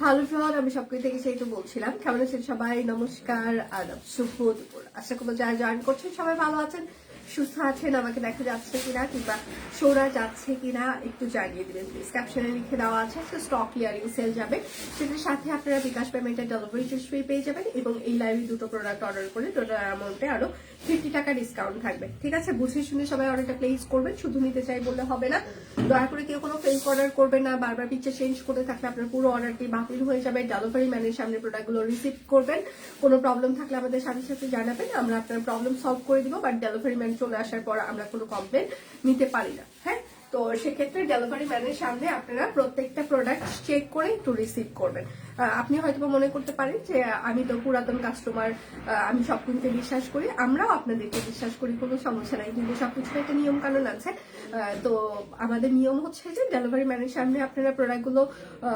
Hello friend, আমি সবকিছু থেকে সেই তো বলছিলাম। কেমন আছেন সবাই? নমস্কার, আদাব, শুভ দুপুর। আশা করবো যারা জয়েন করছেন সবাই ভালো আছেন, সুস্থ আছেন। আমাকে দেখা যাচ্ছে কিনা কিংবা শোনা যাচ্ছে কিনা একটু জানিয়ে দিবেন প্লিজ। ক্যাপশনে লিখে দেওয়া আছে স্টক ক্লিয়ারিং সেল যাবে, সেটার সাথে আপনারা বিকাশ পেমেন্টের ডেলিভারি চার্জ ফ্রি পেয়ে যাবেন এবং এই লাইভে দুটো প্রোডাক্ট অর্ডার করে টোটাল অ্যামাউন্টে আরো 50 টাকা ডিসকাউন্ট থাকবে। ঠিক আছে, বুঝে শুনে সবাই অর্ডারটা প্লেস করবেন। শুধু নিতে চাই বললে হবে না, দয়া করে কেউ কোনো ফেক অর্ডার করবেন না। বারবার পিকচার চেঞ্জ করতে থাকলে আপনার পুরো অর্ডারটি বাতিল হয়ে যাবে। ডেলিভারি ম্যানের সামনে প্রোডাক্টগুলো রিসিভ করবেন। কোনো প্রবলেম থাকলে আমাদের সাথে সাথে জানাবেন, আমরা আপনার প্রবলেম সলভ করে দিব। বাট ডেলিভারি ম্যান চলে আসার পর আমরা কোনো কমপ্লেন নিতে পারি না। হ্যাঁ, তো সেক্ষেত্রে ডেলিভারি ম্যানের সামনে আপনারা প্রত্যেকটা প্রোডাক্ট চেক করে একটু রিসিভ করবেন। আপনি হয়তো মনে করতে পারেন যে আমি তো পুরাতন কাস্টমার, আমি সব কিনতে বিশ্বাস করি। আমরাও আপনাদেরকে বিশ্বাস করি, কোনো সমস্যা নাই, কিন্তু সবকিছুর একটা নিয়ম কানুন আছে। তো আমাদের নিয়ম হচ্ছে যে ডেলিভারি ম্যানের সামনে আপনারা প্রোডাক্টগুলো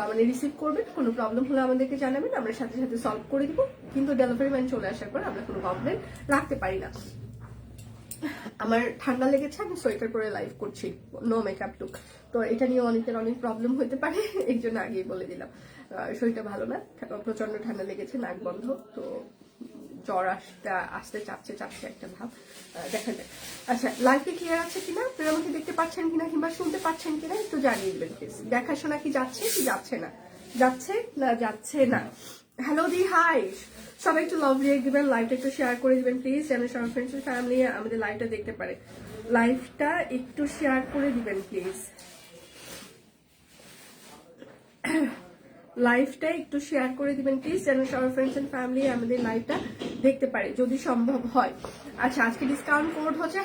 মানে রিসিভ করবেন। কোনো প্রবলেম হলে আমাদেরকে জানাবেন, আমরা সাথে সাথে সলভ করে দিব। কিন্তু ডেলিভারি ম্যান চলে আসার পর আমরা কোনো কমপ্লেন রাখতে পারি না। আমার ঠান্ডা লেগেছে, আমি সোয়েটার পরে লাইভ করছি, নো মেকআপ লুক। তো এটা নিয়ে অনেকের অনেক প্রবলেম হতে পারে, এই জন্য আগেই বলে দিলাম। শরীরটা ভালো না, প্রচন্ড ঠান্ডা লেগেছে, নাক বন্ধ, তো জ্বর আসতে চাপছে একটা ভাব, দেখা যাক। আচ্ছা, লাইভে ক্লিয়ার আছে কিনা, আপনারা আমাকে দেখতে পাচ্ছেন কিনা কিংবা শুনতে পাচ্ছেন কিনা একটু জানিয়ে দেবেন প্লিজ। দেখাশোনা কি যাচ্ছে কি যাচ্ছে না, যাচ্ছে না। হ্যালো দি, হাই সবাই, একটু লাভ রিয়েক্ট দিবেন, লাইভটা একটু শেয়ার করে দিবেন প্লিজ, যেন সব ফ্রেন্ডস এন্ড ফ্যামিলি আমাদের লাইভটা দেখতে পারে। লাইভটা একটু শেয়ার করে দিবেন প্লিজ, লাইভটা একটু শেয়ার করে দিবেন প্লিজ, যেন সবার ফ্রেন্ডস এন্ড ফ্যামিলি আমাদের লাইভটা দেখতে পারে যদি সম্ভব হয়। আচ্ছা, আজকে ডিসকাউন্ট কোড হচ্ছে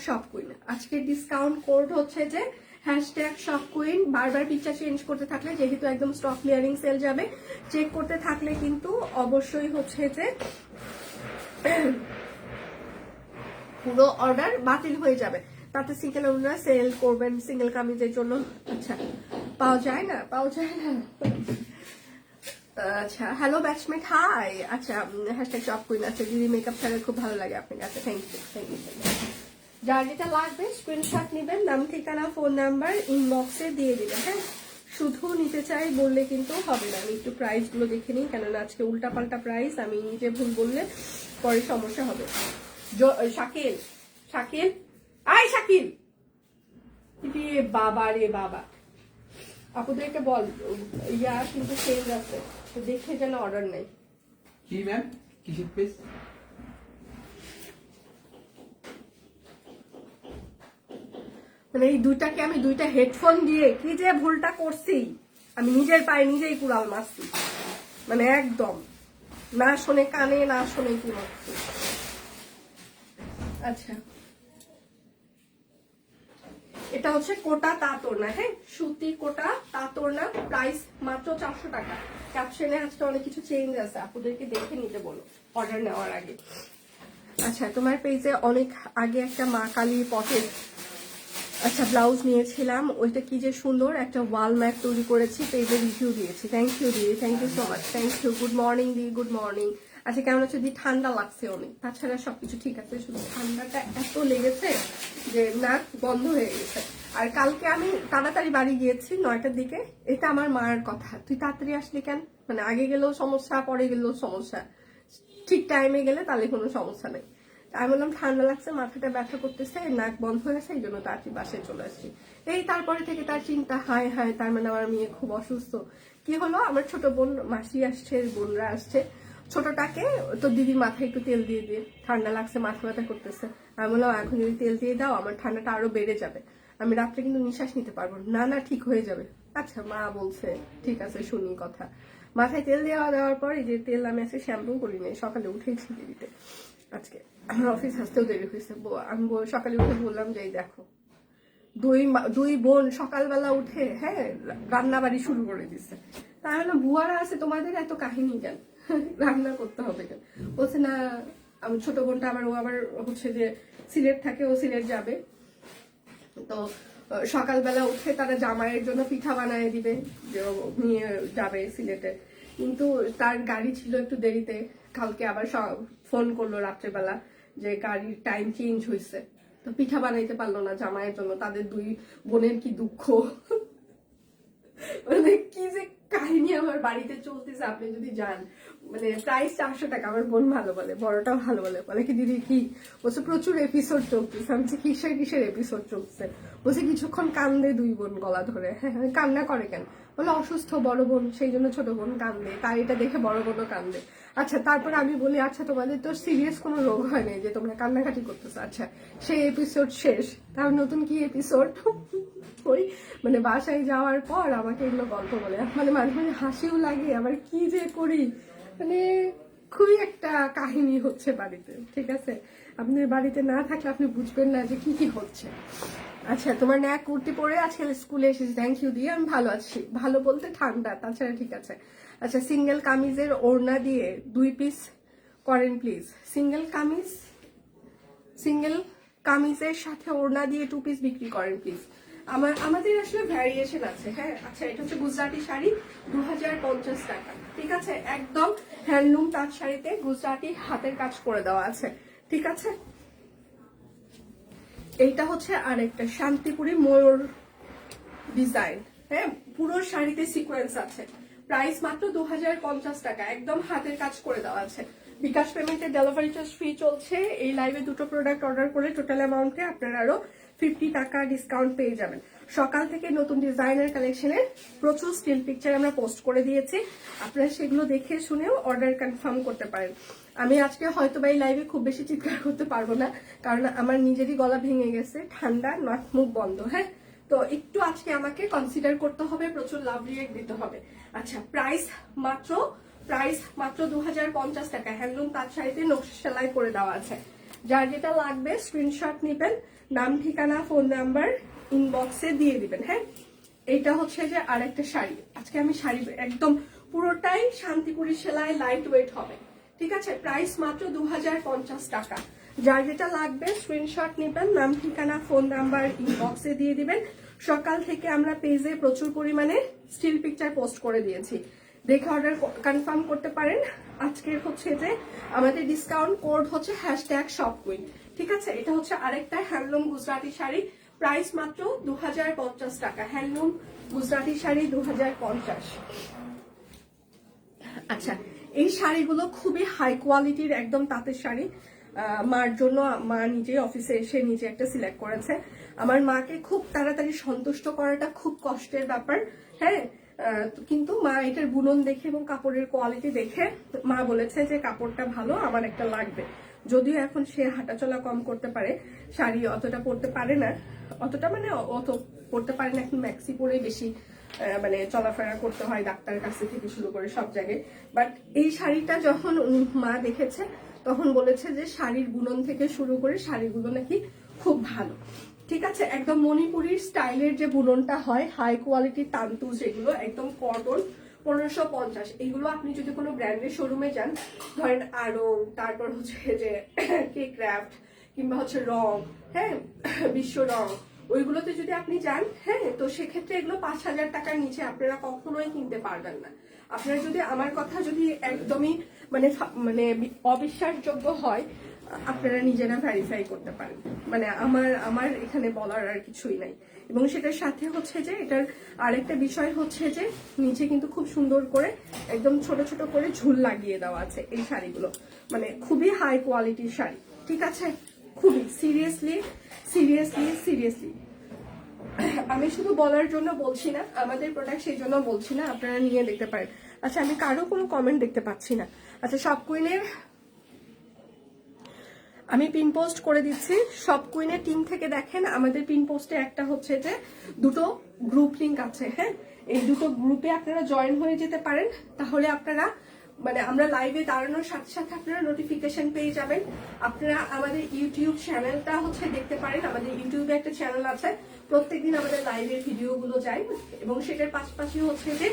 #shopqueen। আজকের ডিসকাউন্ট কোড হচ্ছে যে #shopqueen। বারবার পিকচার চেঞ্জ করতে থাকলে, যেহেতু একদম স্টক ক্লিয়ারিং সেল যাবে, চেক করতে থাকলে কিন্তু অবশ্যই হচ্ছে যে পুরো অর্ডার বাতিল হয়ে যাবে। তাতে সিঙ্গেল ওনারা সেল করবেন সিঙ্গেল কামিজের জন্য। আচ্ছা, পাওয়া যায় না। আচ্ছা, হ্যালো ব্যাচমেট, হাই। আচ্ছা, #shopqueen আছে, দিদি মেকআপ ছাড়া খুব ভালো লাগে আপনাকে। আচ্ছা, থ্যাংক ইউ। যার যেটা লাগবে স্ক্রিনশট নেবেন, নাম ঠিকানা ফোন নাম্বার ইনবক্সে দিয়ে দিবেন। হ্যাঁ, শুধু নিতে চাই বললে কিন্তু হবে না। আমি একটু প্রাইস গুলো দেখে নিই, কেননা আজকে উল্টাপাল্টা প্রাইস, আমি নিজে ভুল বললে পরে সমস্যা হবে। শাকিল, শাকিল, বাবা রে বাবা, আপুদেরকে বল ইয়া কিন্তু সেল আছে, তো দেখে যেন অর্ডার নেই। কি ম্যাম, কিসের পিস? মানে এই দুইটাকে আমি দুইটা হেডফোন দিয়ে কি যে ভুলটা করছি, আমি নিজের পায়ে নিজেই কুড়াল মারছি। মানে একদম না শোনে কানে, না শোনে কি মারছি। আচ্ছা, এটা হচ্ছে কোটা তাঁতরনা। হ্যাঁ, সুতি কোটা তাঁতরনা, প্রাইস মাত্র 400 টাকা। ক্যাপশনে আজকে অনেক কিছু চেঞ্জ আছে, আপনাদেরকে দেখে নিতে বলো অর্ডার নেওয়ার আগে। আচ্ছা, তোমার পেজে অনেক আগে একটা মা কালী পটের আচ্ছা ব্লাউজ নিয়েছিলাম, ওইটা কি যে সুন্দর, একটা ওয়াল ম্যাট তৈরি করেছি, পেজে রিভিউ দিয়েছি। থ্যাংক ইউ দিদি, thank you so much, thank you. Good morning দি, গুড মর্নিং। আচ্ছা, কেমন আছে দি? ঠান্ডা লাগছে অনেক, তাছাড়া সবকিছু ঠিক আছে, শুধু ঠান্ডাটা এত লেগেছে যে নাক বন্ধ হয়ে গেছে। আর কালকে আমি তাড়াতাড়ি বাড়ি গিয়েছি 9টার দিকে। এটা আমার মায়ের কথা, তুই তাড়াতাড়ি আসলি কেন? মানে আগে গেলেও সমস্যা, পরে গেলেও সমস্যা, ঠিক টাইমে গেলে তাহলে কোনো সমস্যা নেই। আমি বললাম ঠান্ডা লাগছে, মাথাটা ব্যথা করতেছে, নাক বন্ধ হয়ে গেছে, এই জন্য তাড়াতাড়ি বাসায় চলে আসছি। এই তারপরে থেকে তার চিন্তা, হায় হায়, তার মানে আমার মেয়ে খুব অসুস্থ। কি হলো, আমার ছোট বোন মাসি আসছে, বোনরা আসছে, ছোটটাকে তো দিদির মাথায় একটু তেল দিয়ে দিয়ে, ঠান্ডা লাগছে, মাথা ব্যথা করতেছে। আমি বললাম এখন যদি তেল দিয়ে দাও আমার ঠান্ডাটা আরো বেড়ে যাবে, আমি রাত্রে কিন্তু নিঃশ্বাস নিতে পারবো না। না, ঠিক হয়ে যাবে। আচ্ছা, মা বলছে ঠিক আছে, শুনি কথা। মাথায় তেল দেওয়ার পর, এই যে তেল আমি আজকে শ্যাম্পু করি নাই, সকালে উঠেছি দেরিতে, আজকে আমার অফিস আসতেও দেরি হয়েছে। আমি সকালে উঠে বললাম যে এই দেখো, দুই বোন সকালবেলা উঠে হ্যাঁ রান্না বাড়ি শুরু করে দিচ্ছে। তাহলে বুয়ারা আছে, তোমাদের এত কাহিনী কেন, রান্না করতে হবে কেন? বলছে না, আমি ছোট বোনটা ও আবার হচ্ছে যে সিলেট থাকে, ও সিলেট যাবে, তো সকালবেলা উঠে তারা জামাইয়ের জন্য পিঠা বানায় দিবে, যে নিয়ে যাবে সিলেটে। কিন্তু তার গাড়ি ছিল একটু দেরিতে, কালকে আবার ফোন করলো রাত্রেবেলা যে গাড়ির টাইম চেঞ্জ হয়েছে, তো পিঠা বানাইতে পারলো না জামাইয়ের জন্য। তাদের দুই বোনের কি দুঃখ, মানে কি যে কাহিনী আমার বাড়িতে চলতেছে, আপনি যদি যান। মানে প্রাইস 400 টাকা। আমার বোন ভালো বলে, বড়টাও ভালো বলে, বলে কি দিদি কি বলছে প্রচুর এপিসোড চলতেছে। আমি বলছি কিসের এপিসোড চলছে? বলছে কিছুক্ষণ কান্দে দুই বোন গলা ধরে। হ্যাঁ, কান্না করে কেন? বলে অসুস্থ বড় বোন, সেই জন্য ছোট বোন কান্দে, তাই এটা দেখে বড় বোনও কান্দে। আচ্ছা, তারপরে আমি বলি আচ্ছা তোমাদের তো সিরিয়াস কোনো রোগ হয় নাই যে তোমরা কান্নাকাটি করতেছো? আচ্ছা, সেই এপিসোড শেষ, তার নতুন কি এপিসোড? ওই মানে বাসায় যাওয়ার পর আমাকে এগুলো গল্প বলে, মানে মাঝে মাঝে হাসিও লাগে, আবার কি যে করি, মানে খুবই একটা কাহিনী হচ্ছে বাড়িতে। ঠিক আছে, আপনি বাড়িতে না থাকলে আপনি বুঝবেন না যে কি কি হচ্ছে। আচ্ছা, তোমার ন্যাক কুর্তি পরে আজকে স্কুলে এসেছি, থ্যাংক ইউ দিয়ে। আমি ভালো আছি, ভালো বলতে ঠান্ডা, তাছাড়া ঠিক আছে। আচ্ছা, সিঙ্গেল কামিজের ওড়না দিয়ে 2 পিস করেন প্লিজ। সিঙ্গেল কামিজের সাথে ওড়না দিয়ে 2 পিস বিক্রি করেন প্লিজ। আমাদের আসলে ভ্যারিয়েশন আছে। হ্যাঁ, আচ্ছা, এটা হচ্ছে গুজরাটি শাড়ি, 2050 টাকা। ঠিক আছে, একদম হ্যান্ডলুম তাঁত শাড়িতে গুজরাটি হাতের কাজ করে দেওয়া আছে। ঠিক আছে, এইটা হচ্ছে আরেকটা শান্তিপুরি ময়ূর ডিজাইন। হ্যাঁ, পুরো শাড়িতে সিকোয়েন্স আছে। প্রাইস মাত্র 2050 টাকা, একদম হাতের কাজ করে দেওয়া আছে। বিকাশ পেমেন্টে ডেলিভারি চার্জ ফ্রি চলছে। এই লাইভে 2টো প্রোডাক্ট অর্ডার করে টোটাল অ্যামাউন্টে আপনারা আরো 50 টাকা ডিসকাউন্ট পেয়ে যাবেন। সকাল থেকে নতুন ডিজাইনের কালেকশনের প্রচুর স্টিল পিকচার আমরা পোস্ট করে দিয়েছি, আপনারা সেগুলো দেখে শুনেও অর্ডার কনফার্ম করতে পারেন। আমি আজকে হয়তো বা এই লাইভে খুব বেশি চিৎকার করতে পারবো না, কারণ আমার নিজেরই গলা ভেঙে গেছে, ঠান্ডা, নাক মুখ বন্ধ। হ্যাঁ, তো একটু আজকে আমাকে কনসিডার করতে হবে, প্রচুর লাভ রিয়েক্ট দিতে হবে। আচ্ছা, প্রাইস মাত্র 2050 টাকা। হ্যান্ডলুম তাঁত শাড়িতে নকশা সেলাই করে দেওয়া আছে। যার যেটা লাগবে স্ক্রিনশট নেবেন, নাম ঠিকানা ফোন নাম্বার ইনবক্সে দিয়ে দিবেন। হ্যাঁ, এইটা হচ্ছে যে আরেকটা শাড়ি। আজকে আমি শাড়ি একদম পুরোটাই শান্তিপুরি সেলাই, লাইট ওয়েট হবে। ঠিক আছে, প্রাইস মাত্র 2050 টাকা। যার যেটা লাগবে স্ক্রিনশট নেবেন, নাম ঠিকানা ফোন নাম্বার ইনবক্সে দিয়ে দিবেন। সকাল থেকে আমরা পেজে প্রচুর পরিমাণে স্টিল পিকচার পোস্ট করে দিয়েছি, দেখে অর্ডার কনফার্ম করতে পারেন। আজকের হচ্ছে যে আমাদের ডিসকাউন্ট কোড হচ্ছে #shopqueen। ঠিক আছে, এটা হচ্ছে আরেকটা হ্যান্ডলুম গুজরাটি শাড়ি, প্রাইস মাত্র 2050 টাকা। হ্যান্ডলুম গুজরাটি শাড়ি 2050। আচ্ছা, এই শাড়িগুলো খুবই হাই কোয়ালিটির, একদম তাঁতের শাড়ি। মার জন্য মা নিজে অফিসে এসে নিজে একটা সিলেক্ট করেছে। আমার মাকে খুব তাড়াতাড়ি সন্তুষ্ট করাটা খুব কষ্টের ব্যাপার। হ্যাঁ, কিন্তু মা এটার বুনন দেখে এবং কাপড়ের কোয়ালিটি দেখে মা বলেছে যে কাপড়টা ভালো, আমার একটা লাগবে। যদিও এখন সে হাঁটাচলা কম করতে পারে, শাড়ি অতটা পরতে পারে না, অত পরতে পারে না, এখন ম্যাক্সি পরে বেশি মানে চলাফেরা করতে হয়, ডাক্তারের কাছে থেকে শুরু করে সব জায়গায়। বাট এই শাড়িটা যখন মা দেখেছে তখন বলেছে যে শাড়ির বুনন থেকে শুরু করে শাড়িগুলো নাকি খুব ভালো। ঠিক আছে, একদম মণিপুরীর স্টাইলের যে বুননটা হয়, হাই কোয়ালিটির তান্তু, যেগুলো একদম কটন, 1550। এইগুলো আপনি যদি কোনো ব্র্যান্ডের শোরুমে যান, ধরেন আরো, তারপর হচ্ছে যে কে ক্রাফট, কিংবা হচ্ছে রং, হ্যাঁ, বিশ্ব রং, ওইগুলোতে যদি আপনি যান, হ্যাঁ, তো সেক্ষেত্রে এগুলো 5000 টাকার নিচে আপনারা কখনোই কিনতে পারবেন না। আপনারা যদি আমার কথা যদি একদমই মানে অবিশ্বাসযোগ্য হয়, আপনারা নিজেরা ভেরিফাই করতে পারেন। মানে আমার এখানে বলার আর কিছুই নাই। এবং সেটার সাথে হচ্ছে যে এটার আরেকটা বিষয় হচ্ছে যে নিচে কিন্তু খুব সুন্দর করে একদম ছোট ছোট করে ঝুল লাগিয়ে দেওয়া আছে এই শাড়িগুলো, মানে খুবই হাই কোয়ালিটির শাড়ি। ঠিক আছে, খুবই সিরিয়াসলি আমি শুধু বলার জন্য বলছি না, আমাদের প্রোডাক্ট সেই জন্য বলছি না, আপনারা নিয়ে দেখতে পারেন। আচ্ছা, আমি কারো কোনো কমেন্ট দেখতে পাচ্ছি না। আচ্ছা, শপকুইনের আমি পিন পোস্ট করে দিচ্ছি। শপকুইনের টিম থেকে দেখেন, আমাদের পিন পোস্টে একটা হচ্ছে যে 2টো গ্রুপ লিংক আছে। হ্যাঁ, এই 2টো গ্রুপে আপনারা জয়েন হয়ে যেতে পারেন, তাহলে আপনারা মানে আমরা লাইভে দাঁড়ানোর সাথে সাথে আপনারা নোটিফিকেশন পেয়ে যাবেন। আপনারা আমাদের ইউটিউব চ্যানেলটা হচ্ছে দেখতে পারেন, আমাদের ইউটিউবে একটা চ্যানেল আছে, প্রত্যেকদিন আমাদের লাইভের ভিডিওগুলো যায়। এবং সেটার পাশাপাশি হচ্ছে যে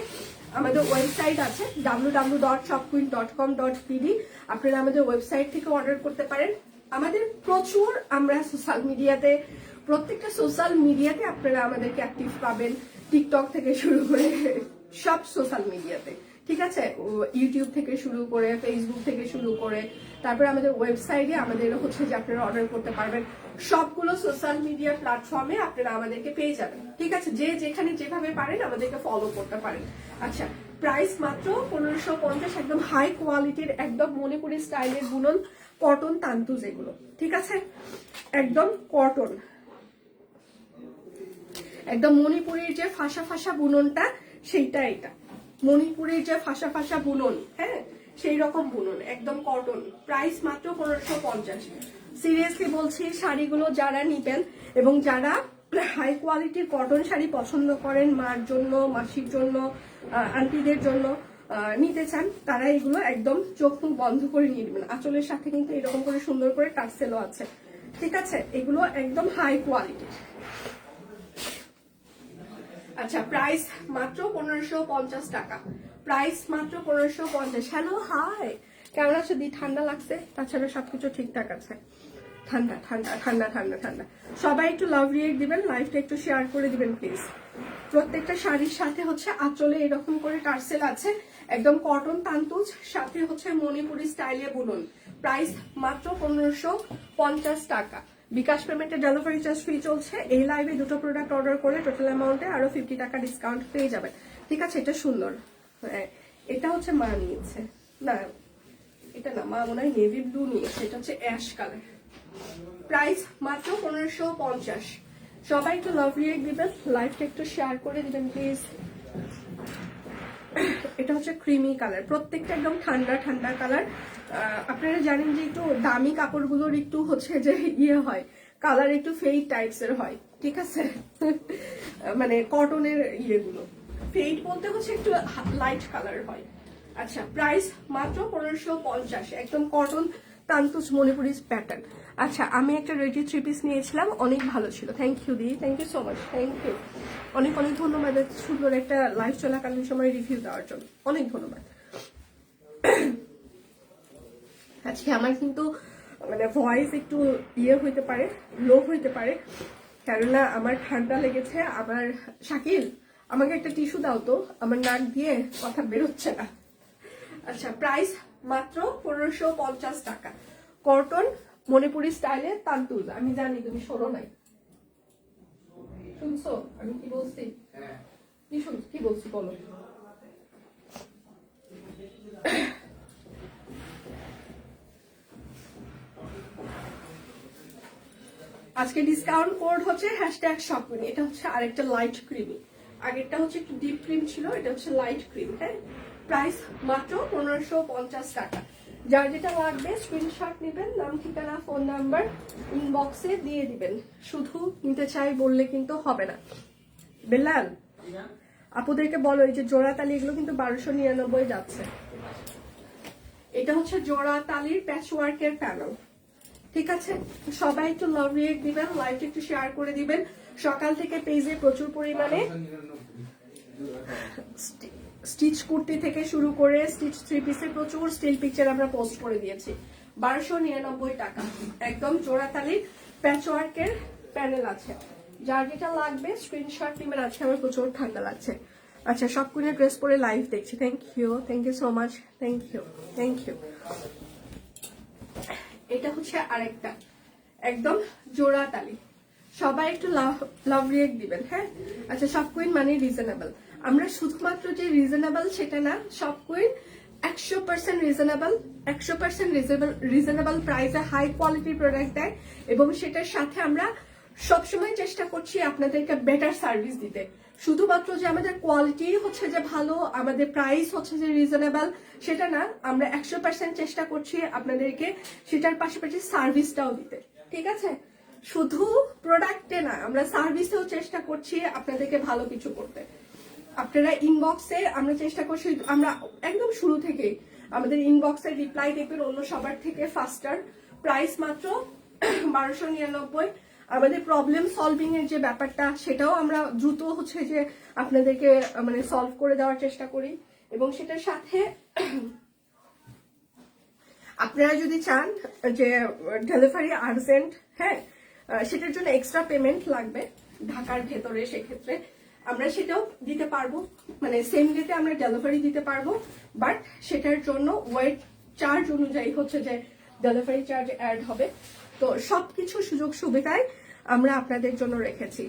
আমাদের ওয়েবসাইট আছে www.shopqueen.com.pd। আপনারা আমাদের ওয়েবসাইট থেকে অর্ডার করতে পারেন। আমাদের প্রচুর, আমরা সোশ্যাল মিডিয়াতে, প্রত্যেকটা সোশ্যাল মিডিয়াতে আপনারা আমাদেরকে অ্যাক্টিভ পাবেন, টিকটক থেকে শুরু করে সব সোশ্যাল মিডিয়াতে। ঠিক আছে, ইউটিউব থেকে শুরু করে, ফেসবুক থেকে শুরু করে, তারপরে আমাদের ওয়েবসাইটে আমাদের হচ্ছে যে আপনারা অর্ডার করতে পারবেন। সবগুলো সোশ্যাল মিডিয়া প্ল্যাটফর্মে আপনারা আমাদেরকে পেয়ে যাবেন। ঠিক আছে, যে যেখানে যেভাবে পারেন আমাদেরকে ফলো করতে পারেন। আচ্ছা, প্রাইস মাত্র 1550, একদম হাই কোয়ালিটির, একদম মণিপুরি স্টাইলের বুনন, কটন তান্তুজ এগুলো, ঠিক আছে? একদম কটন, একদম মণিপুরের যে ফাঁসা ফাঁসা বুননটা সেইটা, এটা মণিপুরের যে ফাঁসা ফাঁসা বুনন, হ্যাঁ সেই রকম বুনন, একদম কটন। প্রাইস মাত্র 1550। সিরিয়াসলি বলছি, শাড়িগুলো যারা নিবেন এবং যারা হাই কোয়ালিটির কটন শাড়ি পছন্দ করেন, মার জন্য, মাসির জন্য, আন্টিদের জন্য নিতে চান, তারা এগুলো একদম চোখ মুখ বন্ধ করে নিয়ে নেবেন। আঁচলের সাথে কিন্তু এরকম করে সুন্দর করে টার্সেলও আছে, ঠিক আছে? এগুলো একদম হাই কোয়ালিটির। আচ্ছা, প্রাইস মাত্র 1550 টাকা, প্রাইস মাত্র 1550। হ্যালো, হাই, কেমন আছো দি? ঠান্ডা লাগছে? তাছাড়া সবকিছু ঠিকঠাক আছে? ঠান্ডা ঠান্ডা ঠান্ডা ঠান্ডা ঠান্ডা। সবাই একটু লাভ রিয়েক্ট দিবেন, লাইভটা একটু শেয়ার করে দিবেন প্লিজ। প্রত্যেকটা শাড়ির সাথে হচ্ছে আঁচলে এরকম করে টার্সেল আছে, একদম কটন তান্তুজ, সাথে হচ্ছে মণিপুরি স্টাইলে বুনন। প্রাইস মাত্র 1550 টাকা। বিকাশ পেমেন্টে ডেলিভারি চার্জ ফ্রি চলছে। এই লাইভে দুটো প্রোডাক্ট অর্ডার করে টোটাল অ্যামাউন্টে আরো 50 টাকা ডিসকাউন্ট পেয়ে যাবেন, ঠিক আছে? এটা সুন্দর, এটা হচ্ছে মা নিয়েছে, না এটা না, মা মনে হয় নেভি ব্লু নিয়েছে, এটা হচ্ছে অ্যাশ কালার। প্রাইস মাত্র 1550। সবাই একটু লাভ রিয়েক্ট দিবেন, লাইভটা একটু শেয়ার করে দিবেন প্লিজ। এটা হচ্ছে ক্রিমি কালার, প্রত্যেকটা একদম ঠান্ডা ঠান্ডা কালার। আপনারা জানেন যে একটু দামি কাপড়গুলোর একটু হচ্ছে যে ইয়ে হয়, কালার একটু ফেড টাইপস এর হয়, ঠিক আছে? মানে কটনের ইয়েগুলো ফেড বলতে হচ্ছে একটু লাইট কালার হয়। আচ্ছা, প্রাইস মাত্র 1550, একদম কটন তান্তুজ মণিপুরি প্যাটার্ন। আচ্ছা, আমি একটা রেডি 3 পিস নিয়েছিলাম, অনেক ভালো ছিল। থ্যাংক ইউ দি, thank you so much, thank you, অনেক অনেক ধন্যবাদ সুন্দর একটা লাইভ চলাকালীন সময় রিভিউ দেওয়ার জন্য, অনেক ধন্যবাদ। আজকে আমার কিন্তু মানে ভয়েস একটু ইয়ে হইতে পারে, লো হইতে পারে, কেননা আমার ঠান্ডা লেগেছে। আমার শাকিল, আমাকে একটা টিস্যু দাও তো, আমার নাক দিয়ে কথা বেরোচ্ছে না। আচ্ছা, প্রাইস মাত্র 1550 টাকা, কটন মণিপুরি স্টাইলে তান্তুজ। আমি জানি তুমি শোনো নাই, শুনছো আমি কি বলছি? কি বলছি বলো? আজকে ডিসকাউন্ট কোড হচ্ছে #শপিং। এটা হচ্ছে আরেকটা লাইট ক্রিমি, আগেরটা হচ্ছে একটু ডিপ ক্রিম ছিল, এটা হচ্ছে লাইট ক্রিম, হ্যাঁ? প্রাইস মাত্র 1550 টাকা। যার যেটা লাগবে স্ক্রিনশট নেবেন, নাম ঠিকানা ফোন নাম্বার ইনবক্সে দিয়ে দিবেন। শুধু নিতে চাই বললে কিন্তু হবে না। বেলাল, আপুদেরকে বলো এই যে জোড়া তালি, এগুলো কিন্তু 1299 যাচ্ছে। এটা হচ্ছে জোড়া তালির প্যাচওয়ার্কের প্যানেল, ঠিক আছে? সবাই একটু লাভ রিয়েক্ট দিবেন, লাইভটা একটু শেয়ার করে দিবেন। সকাল থেকে পেজে প্রচুর পরিমাণে স্টিচ কুর্তি থেকে শুরু করে স্টিচ 3 পিসের প্রচুর স্টিল পিকচার আমরা পোস্ট করে দিয়েছি। 1299 টাকা, একদম জোড়াতালির প্যাচওয়ার্কের প্যানেল আছে। যার যেটা লাগবে স্ক্রিনশট নেবেন। আজকে আমার প্রচুর ঠান্ডা লাগছে। আচ্ছা, সব কুইনের ড্রেস পরে লাইভ দেখছি। Thank you so much, thank you. এটা হচ্ছে আরেকটা একদম জোড়া তালি। সবাই একটু লাভ রিয়েক্ট দিবেন, হ্যাঁ? আচ্ছা, সব কুইন মানে রিজনেবল। আমরা শুধুমাত্র যে রিজনেবল সেটা না, সব কুইন 100% রিজনেবল, 100% রিজনেবল প্রাইসে হাই কোয়ালিটির প্রোডাক্ট দেয়, এবং সেটার সাথে আমরা সবসময় চেষ্টা করছি আপনাদেরকে বেটার সার্ভিস দিতে। শুধুমাত্র যে আমাদের কোয়ালিটি হচ্ছে যে ভালো, আমাদের প্রাইস হচ্ছে যে রিজনেবল, সেটা না, আমরা 100% চেষ্টা করছি আপনাদেরকে সেটার পাশাপাশি সার্ভিসটাও দিতে, ঠিক আছে? শুধু প্রোডাক্টে না, আমরা সার্ভিসেও চেষ্টা করছি আপনাদেরকে ভালো কিছু করতে। আপনারা ইনবক্সে, আমরা চেষ্টা করছি, আমরা একদম শুরু থেকেই আমাদের ইনবক্সের রিপ্লাই দেখবেন অন্য সবার থেকে ফাস্টার। প্রাইস মাত্র 1299। আমাদের প্রবলেম সলভিং এর যে ব্যাপারটা, সেটাও আমরা দ্রুত হচ্ছে যে আপনাদেরকে মানে সলভ করে দেওয়ার চেষ্টা করি, এবং সেটার সাথে আপনারা যদি চান যে ডেলিভারি আর্জেন্ট, হ্যাঁ, সেটার জন্য এক্সট্রা পেমেন্ট লাগবে ঢাকার ভেতরে, সেক্ষেত্রে আমরা সেটাও দিতে পারবো, মানে সেম ডেতে আমরা ডেলিভারি দিতে পারবো, বাট সেটার জন্য ওয়েট চার্জ অনুযায়ী হচ্ছে যে ডেলিভারি চার্জ অ্যাড হবে। তো সবকিছু সুযোগ সুবিধায় আমরা আপনাদের জন্য রেখেছি।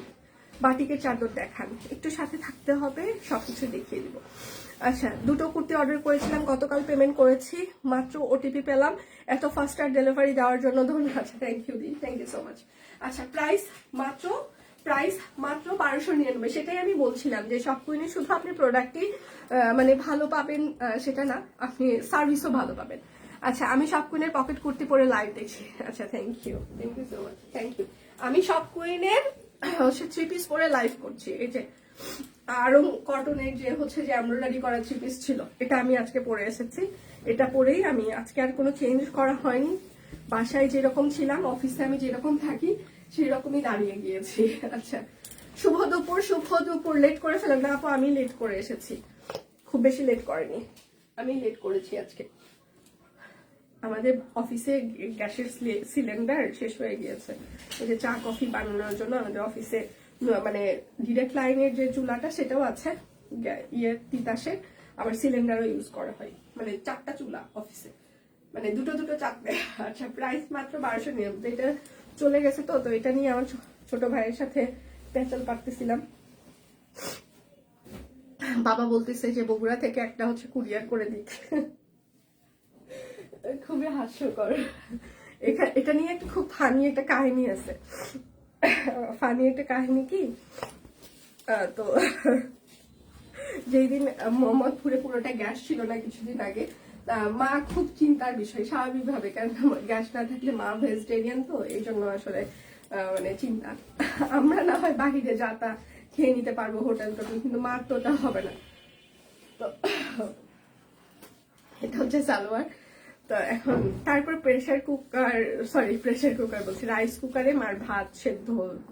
বাটিকের চাদর দেখান, একটু সাথে থাকতে হবে, সবকিছু দেখিয়ে দিব। আচ্ছা, দুটো কুর্তি অর্ডার করেছিলাম, গতকাল পেমেন্ট করেছি, মাত্র ওটিপি পেলাম। এত ফাস্টার ডেলিভারি দেওয়ার জন্য ধন্যবাদ। থ্যাংক ইউ দি, থ্যাংক ইউ সো মাচ। আচ্ছা, প্রাইস মাত্র 1299। সেটাই আমি বলছিলাম যে শপ কুইনে শুধু আপনি প্রোডাক্টই মানে ভালো পাবেন সেটা না, আপনি সার্ভিসও ভালো পাবেন। আচ্ছা, আমি শপ কুইনের পকেট কুর্তি পরে লাইভ দেখছি। আচ্ছা, thank you so much, thank you. আমি শপ কুইনের হচ্ছে 3 পিস পরে লাইভ করছি। এই যে আরং কটনের যে হচ্ছে যে এমব্রয়ডারি করা 3 পিস ছিল, এটা আমি আজকে পরে এসেছি। এটা পরেই আমি আজকে আর কোনো চেঞ্জ করা হয়নি, বাসায় যেরকম ছিলাম, অফিসে আমি যেরকম থাকি সেই রকমই দাঁড়িয়ে গিয়েছি। আচ্ছা, শুভ দুপুর। লেট করে ফেলেন না আপু, আমি লেট করে এসেছি, খুব বেশি লেট করেনি, আমি লেট করেছি আজকে। আমাদের অফিসে গ্যাসের সিলিন্ডার শেষ হয়ে গিয়েছে। এই যে চা কফি বানানোর জন্য আমাদের অফিসে মানে ডিরেক্ট লাইনের যে চুলাটা সেটাও আছে, তিতাসে, আবার সিলিন্ডারও ইউজ করা হয়, মানে 4টা চুলা অফিসে, মানে দুটো চাপবে। আচ্ছা, প্রাইস মাত্র 1299। এটা চলে গেছে তো এটা নিয়ে আমার ছোট ভাইয়ের সাথে পেঁচাল পারতেছিলাম। বাবা বলতেছে যে বগুড়া থেকে একটা হচ্ছে কুরিয়ার করে দিতে, খুবই হাস্যকর। এটা নিয়ে একটা খুব ফানি একটা কাহিনী আছে। ফানি একটা কাহিনী কি, তো যেই দিন মোহাম্মদপুরে পুরোটা গ্যাস ছিল না কিছুদিন আগে, মা খুব চিন্তার বিষয় স্বাভাবিকভাবে, কারণ গ্যাস না থাকলে মা ভেজিটেরিয়ান, তো এই জন্য আসলে মানে চিন্তা। আমরা না হয় বাহিরে যাতা খেয়ে নিতে পারবো হোটেল টোটেল, কিন্তু মার তো ওটা হবে না। তো এটা হচ্ছে সালোয়ার। তো এখন তারপর প্রেসার কুকার বলছি, রাইস কুকারে মার ভাত সেদ্ধ,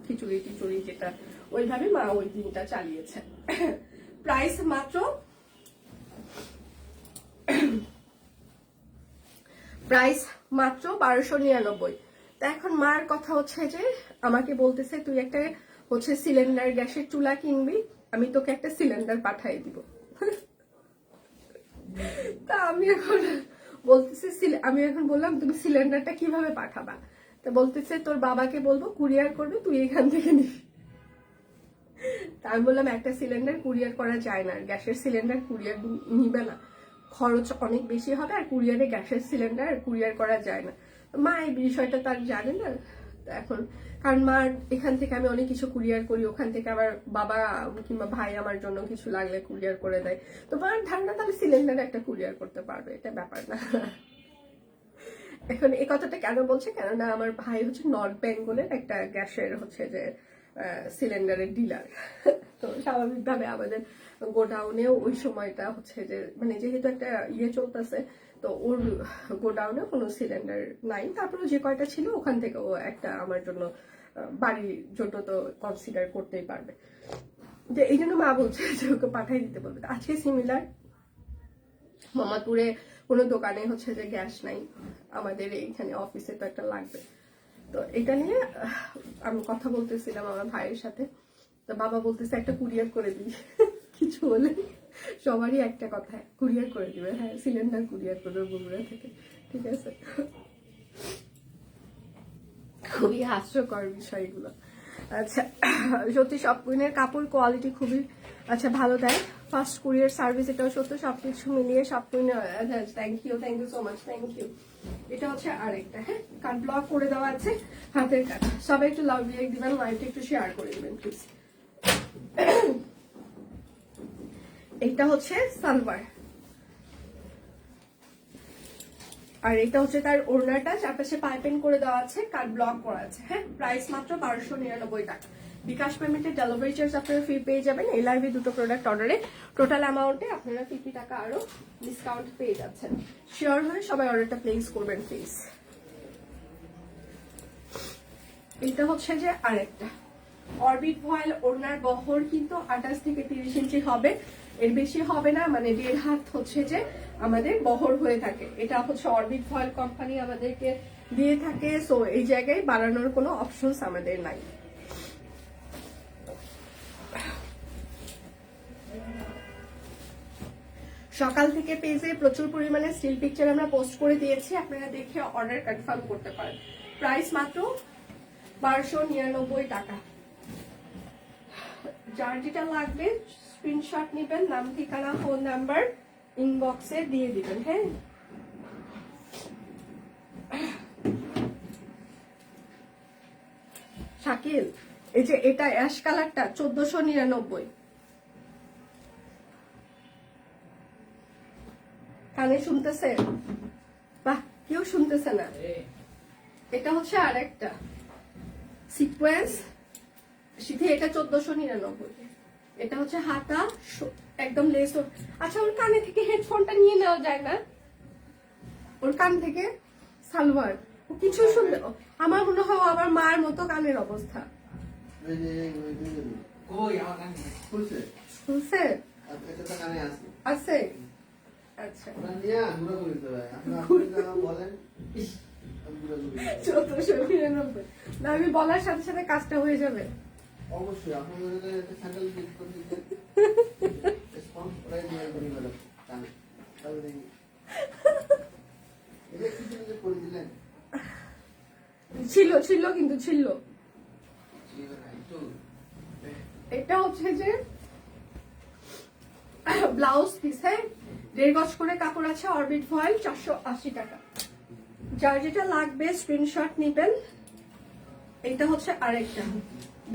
খিচুড়ি টিচুড়ি যেটা, ওইভাবে মা ওই দিনটা চালিয়েছে। প্রাইস মাত্র 1299। তা এখন মার কথা হচ্ছে যে আমাকে বলতেছে তুই একটা হচ্ছে সিলিন্ডার গ্যাসের চুলা কিনবি, আমি তোকে একটা সিলিন্ডার পাঠিয়ে দিব। তা আমি এখন বললাম তুমি সিলিন্ডারটা কিভাবে পাঠাবা? তা বলতেছে তোর বাবাকে বলবো কুরিয়ার করবে, তুই এখান থেকে নিবি। তা আমি বললাম একটা সিলিন্ডার কুরিয়ার করা যায় না, গ্যাসের সিলিন্ডার কুরিয়ার নিবে না, খরচ অনেক বেশি হবে, আর কুরিয়ারে গ্যাসের সিলিন্ডার কুরিয়ার করা যায় না। মা এই বিষয়টা তার জানে না এখন, কারণ মার এখান থেকে আমি অনেক কিছু কুরিয়ার করি, ওখান থেকে আবার বাবা কিংবা ভাই আমার জন্য কিছু লাগলে কুরিয়ার করে দেয়। তো মার ধারণা তাহলে সিলিন্ডার একটা কুরিয়ার করতে পারবে, এটা ব্যাপার না। এখন এই কথাটা কেন বলছে, কেননা আমার ভাই হচ্ছে নর্থ বেঙ্গলের একটা গ্যাসের হচ্ছে যে সিলিন্ডারের ডিলার। তো স্বাভাবিকভাবে আমাদের গোডাউনেও ওই সময়টা হচ্ছে যে মানে যেহেতু একটা চলতেছে, তো ওর গোডাউনে কোনো সিলিন্ডার নাই, তারপরে যে কয়টা ছিল ওখান থেকে ও একটা আমার জন্য বাড়ির জন্য তো কনসিডার করতেই পারবে, যে এই জন্য মা বলছে যে ওকে পাঠিয়ে দিতে বলবে। আজকে সিমিলার মোহাম্মদপুরে কোনো দোকানে হচ্ছে যে গ্যাস নাই, আমাদের এইখানে অফিসে তো একটা লাগবে। তো এটা নিয়ে আমি কথা বলতেছিলাম আমার ভাইয়ের সাথে, তো বাবা বলতেছে একটা কুরিয়ার করে দিই। কিছু হলে সবারই একটা কথা, কুরিয়ার করে দিবে, হ্যাঁ সিলিন্ডার কুরিয়ার করবে বগুড়া থেকে, ঠিক আছে। খুবই হাস্যকর বিষয়গুলো। আচ্ছা, সত্যি সব কুইনের কাপড় কোয়ালিটি খুবই আচ্ছা ভালো দেয়, ফার্স্ট কুরিয়ার সার্ভিস, এটাও সত্যি সবকিছু মিলিয়ে সব কুইনের। Thank you so much, thank you. এটা হচ্ছে আরেকটা, হ্যাঁ কাট ব্লক করে দেওয়া আছে, হাতের কাজ। সবাই একটু লাভ দিয়ে দিবেন, লাইভটা একটু শেয়ার করে দিবেন প্লিজ। এটা হচ্ছে সালোয়ার, আর এটা হচ্ছে তার ওড়নাটা, চারপাশে পাইপিং করে দেওয়া আছে, কাট ব্লক করা আছে। হ্যাঁ, প্রাইস মাত্র 1299 টাকা। বিকাশ পেমেন্টের ডেলিভারি চার্জ আপনারা ফ্রি পেয়ে যাবেন। এই লাইভে দুটো প্রোডাক্ট অর্ডারে টোটাল অ্যামাউন্টে আপনারা 50 টাকা আরো ডিসকাউন্ট পেয়ে যাচ্ছেন। শিওর হয়ে সবাই অর্ডারটা প্লেস করবেন প্লিজ। এটা হচ্ছে যে আরেকটা অরবিট ভয়েল, ওড়নার বহর কিন্তু 28 থেকে 30 ইঞ্চি হবে, এর বেশি হবে না, মানে 1.5 হাত হচ্ছে যে আমাদের বহর হয়ে থাকে। এটা হচ্ছে অরবিট ভয়েল কোম্পানি আমাদেরকে দিয়ে থাকে, সো এই জায়গায় বাড়ানোর কোনো অপশনস আমাদের নাই। সকাল থেকে পেজে প্রচুর পরিমাণে স্টিল পিকচার আমরা পোস্ট করে দিয়েছি, আপনারা দেখে অর্ডার কনফার্ম করতে পারেন। প্রাইস মাত্র 1299 টাকা। যার যেটা লাগবে স্ক্রিনশট নেবেন, নাম ঠিকানা ফোন নাম্বার ইনবক্সে দিয়ে দিবেন। হ্যাঁ, শাকিল এই যে এটা অ্যাশ কালারটা 1499। কানে শুনতেছে? বাহ, কেউ শুনতেছে না। এটা হচ্ছে আরেকটা সিকোয়েন্স সিধে, এটা 1499। এটা হচ্ছে হাতা একদম লেস। আচ্ছা, ওর কানে থেকে হেডফোনটা নিয়ে নেওয়া যায় না? ওর কান থেকে সালোয়ার ও কিছু শুনতে, আমার মনে হয় ও আমার মার মতো কানের অবস্থা। কই আমার কানে খুলছে শুনছে? এটা তো কানে আছে আছে। আচ্ছা, আপনারা নিয়ে ঘুরে ঘুরে দিতে হয়। আপনারা বলেন ঘুরে ঘুরে 1499। না, আমি বলার সাথে সাথে কাজটা হয়ে যাবে। অবশ্যই আপনাদের একটা স্যান্ডেল গিফট করে দিতে রেসপন্স করে দিয়ে করে গেল কানে তাহলে দেখি এটা কি জন্য যে করে দিলেন ছিল ছিল কিন্তু ছিল। জীবন একটু এটা হচ্ছে যে ব্লাউজ পিস। হ্যাঁ, 1.5 গজ করে কাপড় আছে, অরবিট ফয়েল 480 টাকা। যার যেটা লাগবে স্ক্রিনশট নেবেন। এটা হচ্ছে আরেকটা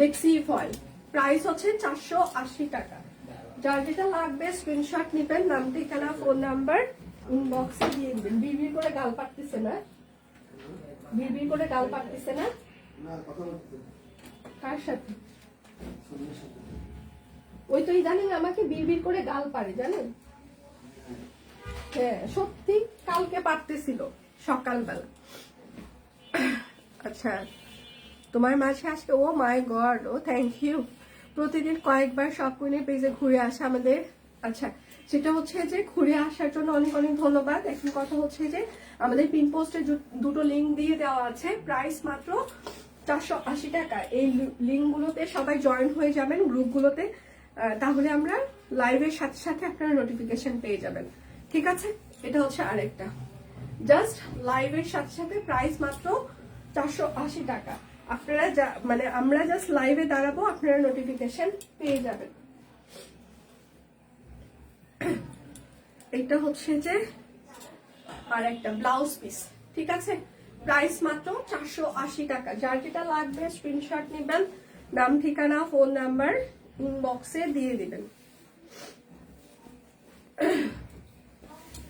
বেক্সি ফয়েল, প্রাইস হচ্ছে 480 টাকা। যার যেটা লাগবে স্ক্রিনশট নেবেন, নাম ঠিকানা ফোন নাম্বার ইনবক্সে দিয়ে দিবেন। বিড়বিড় করে গাল পাটতেছে না? বিড়বিড় করে গাল পাটতেছে না? না কথা বলতে কার সাথে? শুনুন সাথে ওই তো জানেন আমাকে বিড়বিড় করে গাল পারে, জানেন? হ্যাঁ সত্যি, কালকে পারতেছিল সকালবেলা। আচ্ছা, তোমার মাঝে আজকে, ও মাই গড, ও থ্যাংক ইউ। প্রতিদিন কয়েকবার সব কুইনের পেজে ঘুরে আসা আমাদের। আচ্ছা, সেটা হচ্ছে যে ঘুরে আসার জন্য অনেক অনেক ধন্যবাদ। এখন কথা হচ্ছে যে আমাদের পিন পোস্টে দুটো লিঙ্ক দিয়ে দেওয়া আছে, প্রাইস মাত্র 480 টাকা। এই লিঙ্কগুলোতে সবাই জয়েন হয়ে যাবেন গ্রুপগুলোতে, তাহলে আমরা লাইভের সাথে সাথে আপনারা নোটিফিকেশন পেয়ে যাবেন। ঠিক আছে, এটা হচ্ছে আরেকটা জাস্ট লাইভের সাথে সাথে প্রাইস মাত্র 480 টাকা। আপনারা মানে আমরা জাস্ট লাইভে দাঁড়াবো, আপনারা নোটিফিকেশন পেয়ে যাবেন। এটা হচ্ছে যে আরেকটা ব্লাউজ পিস। ঠিক আছে, প্রাইস মাত্র 480 টাকা। যার যেটা লাগবে স্ক্রিনশট নেবেন, নাম ঠিকানা ফোন নাম্বার ইনবক্সে দিয়ে দিবেন।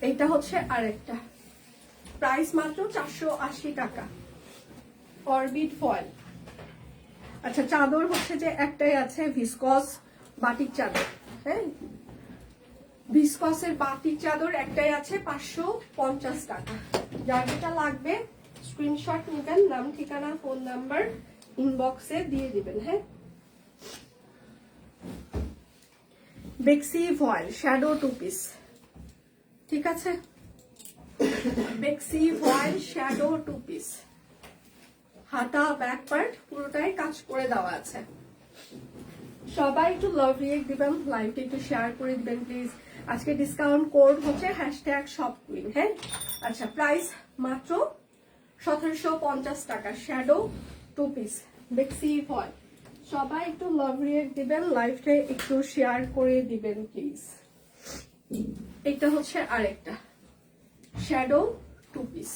এটা হচ্ছে আরেকটা প্রাইস মাত্র 480 টাকা, অরবিট ফয়েল। আচ্ছা, চাদর হচ্ছে যে একটাই আছে, ভিসকস বাটিক চাদর। হ্যাঁ, ভিসকসের বাটিক চাদর একটাই আছে, 550 টাকা। যার যেটা লাগবে স্ক্রিনশট নেবেন, নাম ঠিকানা ফোন নাম্বার ইনবক্সে দিয়ে দিবেন। হ্যাঁ, বেক্সি ফয়েল শ্যাডো 2 পিস। ঠিক আছে, বেক্সি ফয়েল শ্যাডো 2 পিস, হাতা ব্যাক পার্ট পুরোটাই কাজ করে দেওয়া আছে। সবাই একটু লাভ রিয়েক্ট দিবেন, লাইভটা একটু শেয়ার করে দিবেন প্লিজ। আজকে ডিসকাউন্ট কোড হচ্ছে #shopqueen। হ্যাঁ, আচ্ছা, প্রাইস মাত্র 1750 টাকা, শ্যাডো 2 পিস বেক্সি ফয়েল। সবাই একটু লাভ রিয়েক্ট দিবেন, লাইভটা একটু শেয়ার করে দিবেন প্লিজ। এটা হচ্ছে আরেকটা শ্যাডো 2 পিস,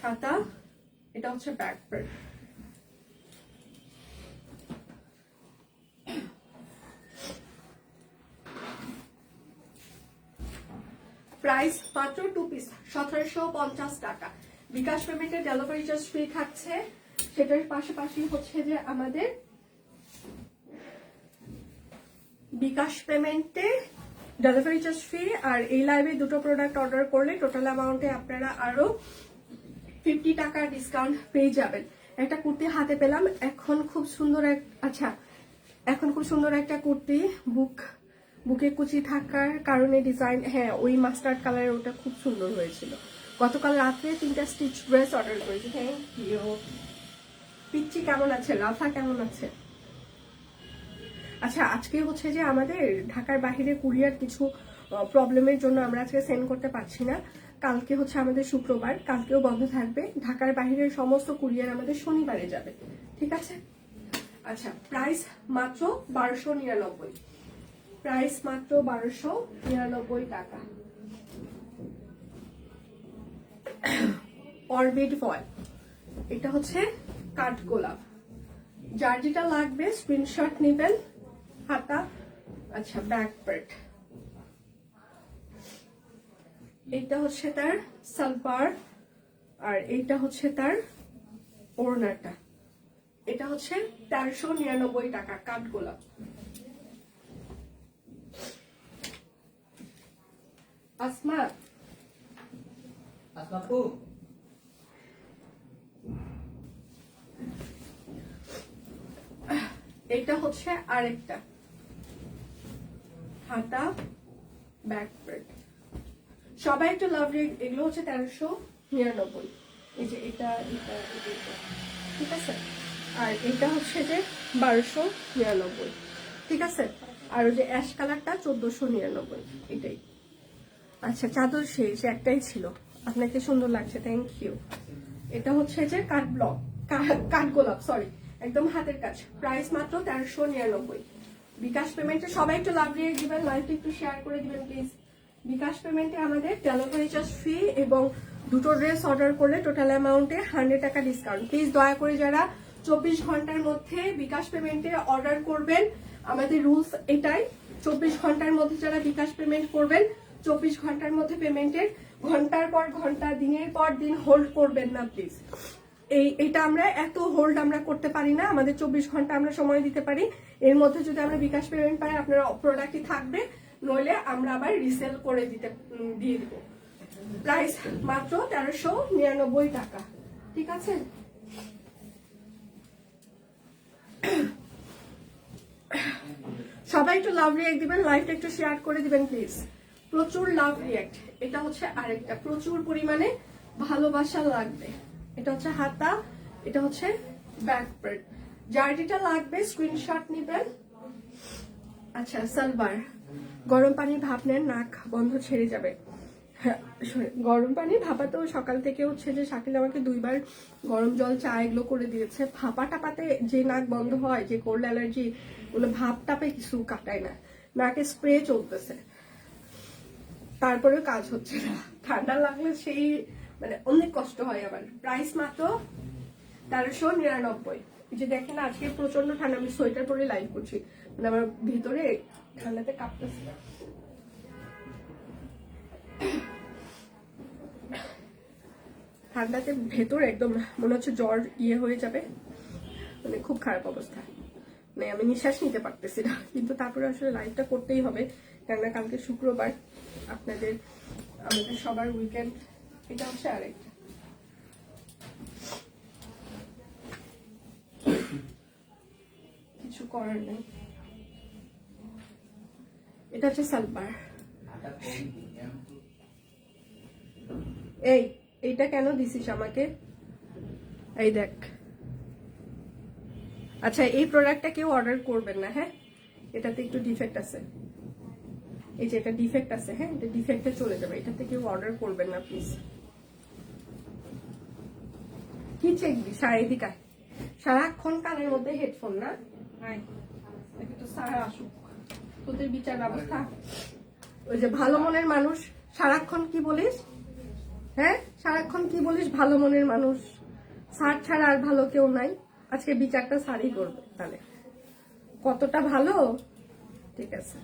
হাতা, এটা হচ্ছে ব্যাক পার্ট। প্রাইস মাত্র 2 পিস 1750 টাকা। বিকাশ পেমেন্টে ডেলিভারি চার্জ ফ্রি থাকছে। সেটার পাশাপাশি হচ্ছে যে আমাদের বিকাশ পেমেন্টে ডেলিভারি চার্জ ফ্রি, আর এই লাইভে দুটো প্রোডাক্ট অর্ডার করলে টোটাল অ্যামাউন্টে আপনারা আরো 50 টাকা ডিসকাউন্ট পেয়ে যাবেন। একটা কুর্তি হাতে পেলাম, এখন খুব সুন্দর একটা কুর্তি, বুকে কুচি থাকার কারণে ডিজাইন, হ্যাঁ ওই মাস্টার্ড কালারের, ওটা খুব সুন্দর হয়েছিল। গতকাল রাত্রে 3টা স্টিচ ড্রেস অর্ডার করেছি। Thank you. পিচ্চি কেমন আছে? রাফা কেমন আছে? আচ্ছা, আজকে হচ্ছে যে আমাদের ঢাকার বাহিরে কুরিয়ার কিছু প্রবলেমের জন্য আমরা আজকে সেন্ড করতে পারছি না। কালকে হচ্ছে আমাদের শুক্রবার, কালকেও বন্ধ থাকবে। ঢাকার বাহিরের সমস্ত কুরিয়ার আমাদের শনিবারে যাবে। ঠিক আছে, আচ্ছা, প্রাইস মাত্র 1299। প্রাইস মাত্র 1299 টাকা। অরবিট ফয়েল, এটা হচ্ছে কাঠগোলাপ। যার যেটা লাগবে স্ক্রিনশট নেবেন। হাতা, আচ্ছা ব্যাক পার্ট, এটা হচ্ছে তার সালবার, আর এইটা হচ্ছে তার ওড়নাটা। এটা হচ্ছে 1399 টাকা কাঠগোলাপ। আসমা, আসমাপু এটা হচ্ছে আরেকটা হাতা, ব্যাক পার্ট। সবাই একটু লাভলি। এগুলো হচ্ছে 1399। এই যে এটা এটা এটা, ঠিক আছে। আর এটা হচ্ছে যে 1299, ঠিক আছে। আর ওই যে অ্যাশ কালারটা 1499, এটাই। আচ্ছা চাদর শেষ, একটাই ছিল। আপনাকে সুন্দর লাগছে, থ্যাংক ইউ। এটা হচ্ছে যে কাঠ ব্লক, কাঠগোলাপ, সরি, একদম হাতের কাজ। প্রাইস মাত্র 1399। বিকাশ পেমেন্টে সবাই একটু লাভ দিয়ে দিবেন, লাইভটা একটু শেয়ার করে দিবেন প্লিজ। বিকাশ পেমেন্টে আমাদের ডেলিভারি চার্জ ফ্রি এবং দুটো ড্রেস অর্ডার করলে টোটাল অ্যামাউন্টে 100 টাকা ডিসকাউন্ট। প্লিজ দয়া করে যারা 24 ঘন্টার মধ্যে বিকাশ পেমেন্টে অর্ডার করবেন, আমাদের রুলস এটাই, 24 ঘন্টার মধ্যে যারা বিকাশ পেমেন্ট করবেন, 24 ঘন্টার মধ্যে পেমেন্টের ঘন্টার পর ঘন্টা, দিনের পর দিন হোল্ড করবেন না প্লিজ। এটা আমরা এত হোল্ড আমরা করতে পারি না, আমাদের 24 ঘন্টা আমরা সময় দিতে পারি। এর মধ্যে যদি আমরা বিকাশ পেমেন্ট পাই আপনার প্রোডাক্টই থাকবে, নইলে আমরা আবার রিসেল করে দিয়ে দিব। প্রাইস মাত্র 1399 টাকা, ঠিক আছে। সবাই একটু লাভ রিয়াক্ট দিবেন, লাইভটা একটু শেয়ার করে দিবেন প্লিজ। প্রচুর লাভ রিয়াক্ট। এটা হচ্ছে আরেকটা, প্রচুর পরিমাণে ভালোবাসা লাগবে। এটা হচ্ছে হাতা, এটা হচ্ছে ব্যাক পার্ট। যার যেটা লাগবে স্ক্রিনশট নেবেন। আচ্ছা সালবার, গরম পানি ভাপ নেন, নাক বন্ধ ছেড়ে যাবে। হ্যাঁ, গরম পানি ভাপাতেও সকাল থেকে হচ্ছে যে শাকিল আমাকে 2 বার গরম জল চা এগুলো করে দিয়েছে। ভাপা টাপাতে যে নাক বন্ধ হয়, যে কোল্ড অ্যালার্জি, ওগুলো ভাপ টাপে কিছু কাটায় না, নাকে স্প্রে চলতেছে, তারপরেও কাজ হচ্ছে না। ঠান্ডা লাগলে সেই মানে অনেক কষ্ট হয় আমার। প্রাইস মাত্র 1399। যে দেখেন আজকে প্রচন্ড ঠান্ডা, আমি সোয়েটার পরে লাইভ করছি, মানে আমার ভিতরে ঠান্ডাতে কাঁপতেছে। ঠান্ডাতে ভেতর একদম মনে হচ্ছে জ্বর হয়ে যাবে, মানে খুব খারাপ অবস্থা, মানে আমি নিঃশ্বাস নিতে পারতেছি না। কিন্তু তারপরে আসলে লাইভটা করতেই হবে, কেননা কালকে শুক্রবার, আপনাদের আমাদের সবার উইকেন্ড। এটা হচ্ছে আরেকটা, কিছু করার নেই। এটা হচ্ছে সালবার। এইটা কেন দিছিস আমাকে? এই দেখ। আচ্ছা এই প্রোডাক্টটা কেউ অর্ডার করবেন না, হ্যাঁ, এটাতে একটু ডিফেক্ট আছে। এই যে এটা ডিফেক্ট আছে, হ্যাঁ, এটা ডিফেক্টে চলে যাবে, এটাতে কেউ অর্ডার করবেন না প্লিজ। কি চেকবি এদিকে, সারাক্ষণ কানের মধ্যে হেডফোন না, তো সারা আসুক, তোদের বিচার ব্যবস্থা। ওই যে ভালো মনের মানুষ, সারাক্ষণ কি বলিস, হ্যাঁ সারাক্ষণ কি বলিস, ভালো মনের মানুষ, স্যার ছাড়া আর ভালো কেউ নাই। আজকে বিচারটা স্যারই করবে, তাহলে কতটা ভালো, ঠিক আছে।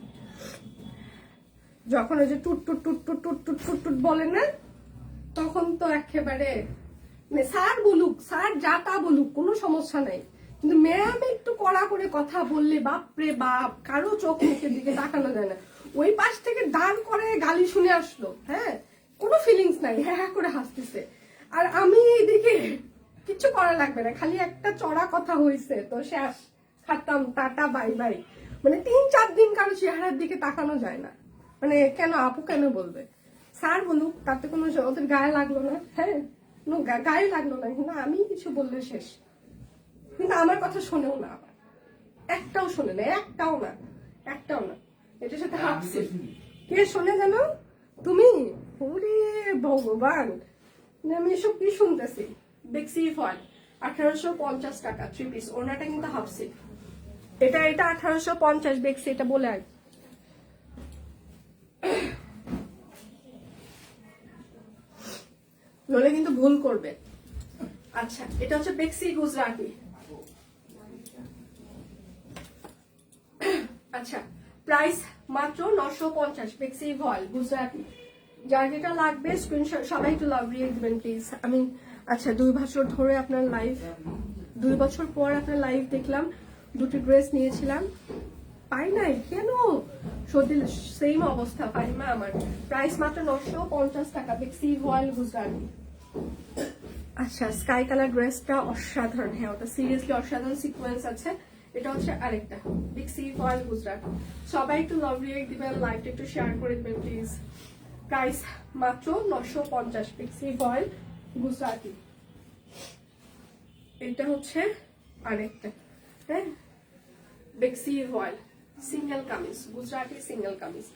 যখন ওই যে টুট টুট টুট টুট টুট টুট টুট টুট বলেন না, তখন তো একেবারে স্যার বলুক, স্যার যা তা বলুক, কোনো সমস্যা নাই, কিন্তু ম্যাম একটু কড়া করে কথা বললে বাপরে বাপ, কারো চোখ মুখের দিকে তাকানো যায় না। ওই পাশ থেকে দাঁড় করে গালি শুনে আসলো, হ্যাঁ, কোনো ফিলিংস নাই, হ্যাঁ হ্যাঁ করে হাসতেছে, আর আমি এদিকে কিচ্ছু করা লাগবে না, খালি একটা চড়া কথা হয়েছে তো শেষ, খাতাম, টাটা বাই বাই। মানে 3-4 দিন কারো চেহারার দিকে তাকানো যায় না, মানে কেন আপু কেন বলবে, স্যার বলুক, তাতে কোনো ওদের গায়ে লাগলো না, হ্যাঁ গায়ে লাগলো না, কিন্তু আমি কিছু বললে শেষ। কিন্তু আমার কথা শোনেও না, আবার একটাও শোনে না, একটাও না, একটাও না। এটার সাথে হাসছে, কে শোনে জানো তুমি? ওরে ভগবান, আমি এসব কি শুনতেছি। বেক্সি ফল 1850 টাকা 3 পিস, ওনাটা কিন্তু হাফ সিট। এটা 1850 বেক্সি, এটা বলে আর নইলে কিন্তু ভুল করবে। আচ্ছা, এটা হচ্ছে বেক্সি গুজরাটি। আচ্ছা, প্রাইস মাত্র 950, বেক্সি ভয়েল গুজরাটি। যার যেটা লাগবে স্ক্রিনশট, সবাই একটু লাভ রিয়েক্ট দিবেন প্লিজ। আমি আচ্ছা 2 বছর ধরে আপনার লাইভ, 2 বছর পর আপনার লাইভ দেখলাম, দুটি ড্রেস নিয়েছিলাম, পাই নাই কেন? সত্যি সেম অবস্থা ফাহিমা আমার। প্রাইস মাত্র 950 টাকা, বেক্সি ভয়েল গুজরাটি। আচ্ছা, স্কাই কালার ড্রেসটা অসাধারণ। হ্যাঁ, ওটা সিরিয়াসলি অসাধারণ, সিকোয়েন্স আছে। এটা হচ্ছে আরেকটা বেক্সি ভয়েল গুজরাট। সবাই একটু লাভ রিয়েক্ট দিবেন, লাইভটা একটু শেয়ার করে দিবেন প্লিজ। প্রাইস মাত্র 950, বেক্সি ভয়েল গুজরাটি। এটা হচ্ছে আরেকটা, হ্যাঁ, বেক্সি ভয়েল সিঙ্গেল কামিজ, গুজরাটি সিঙ্গেল কামিজ।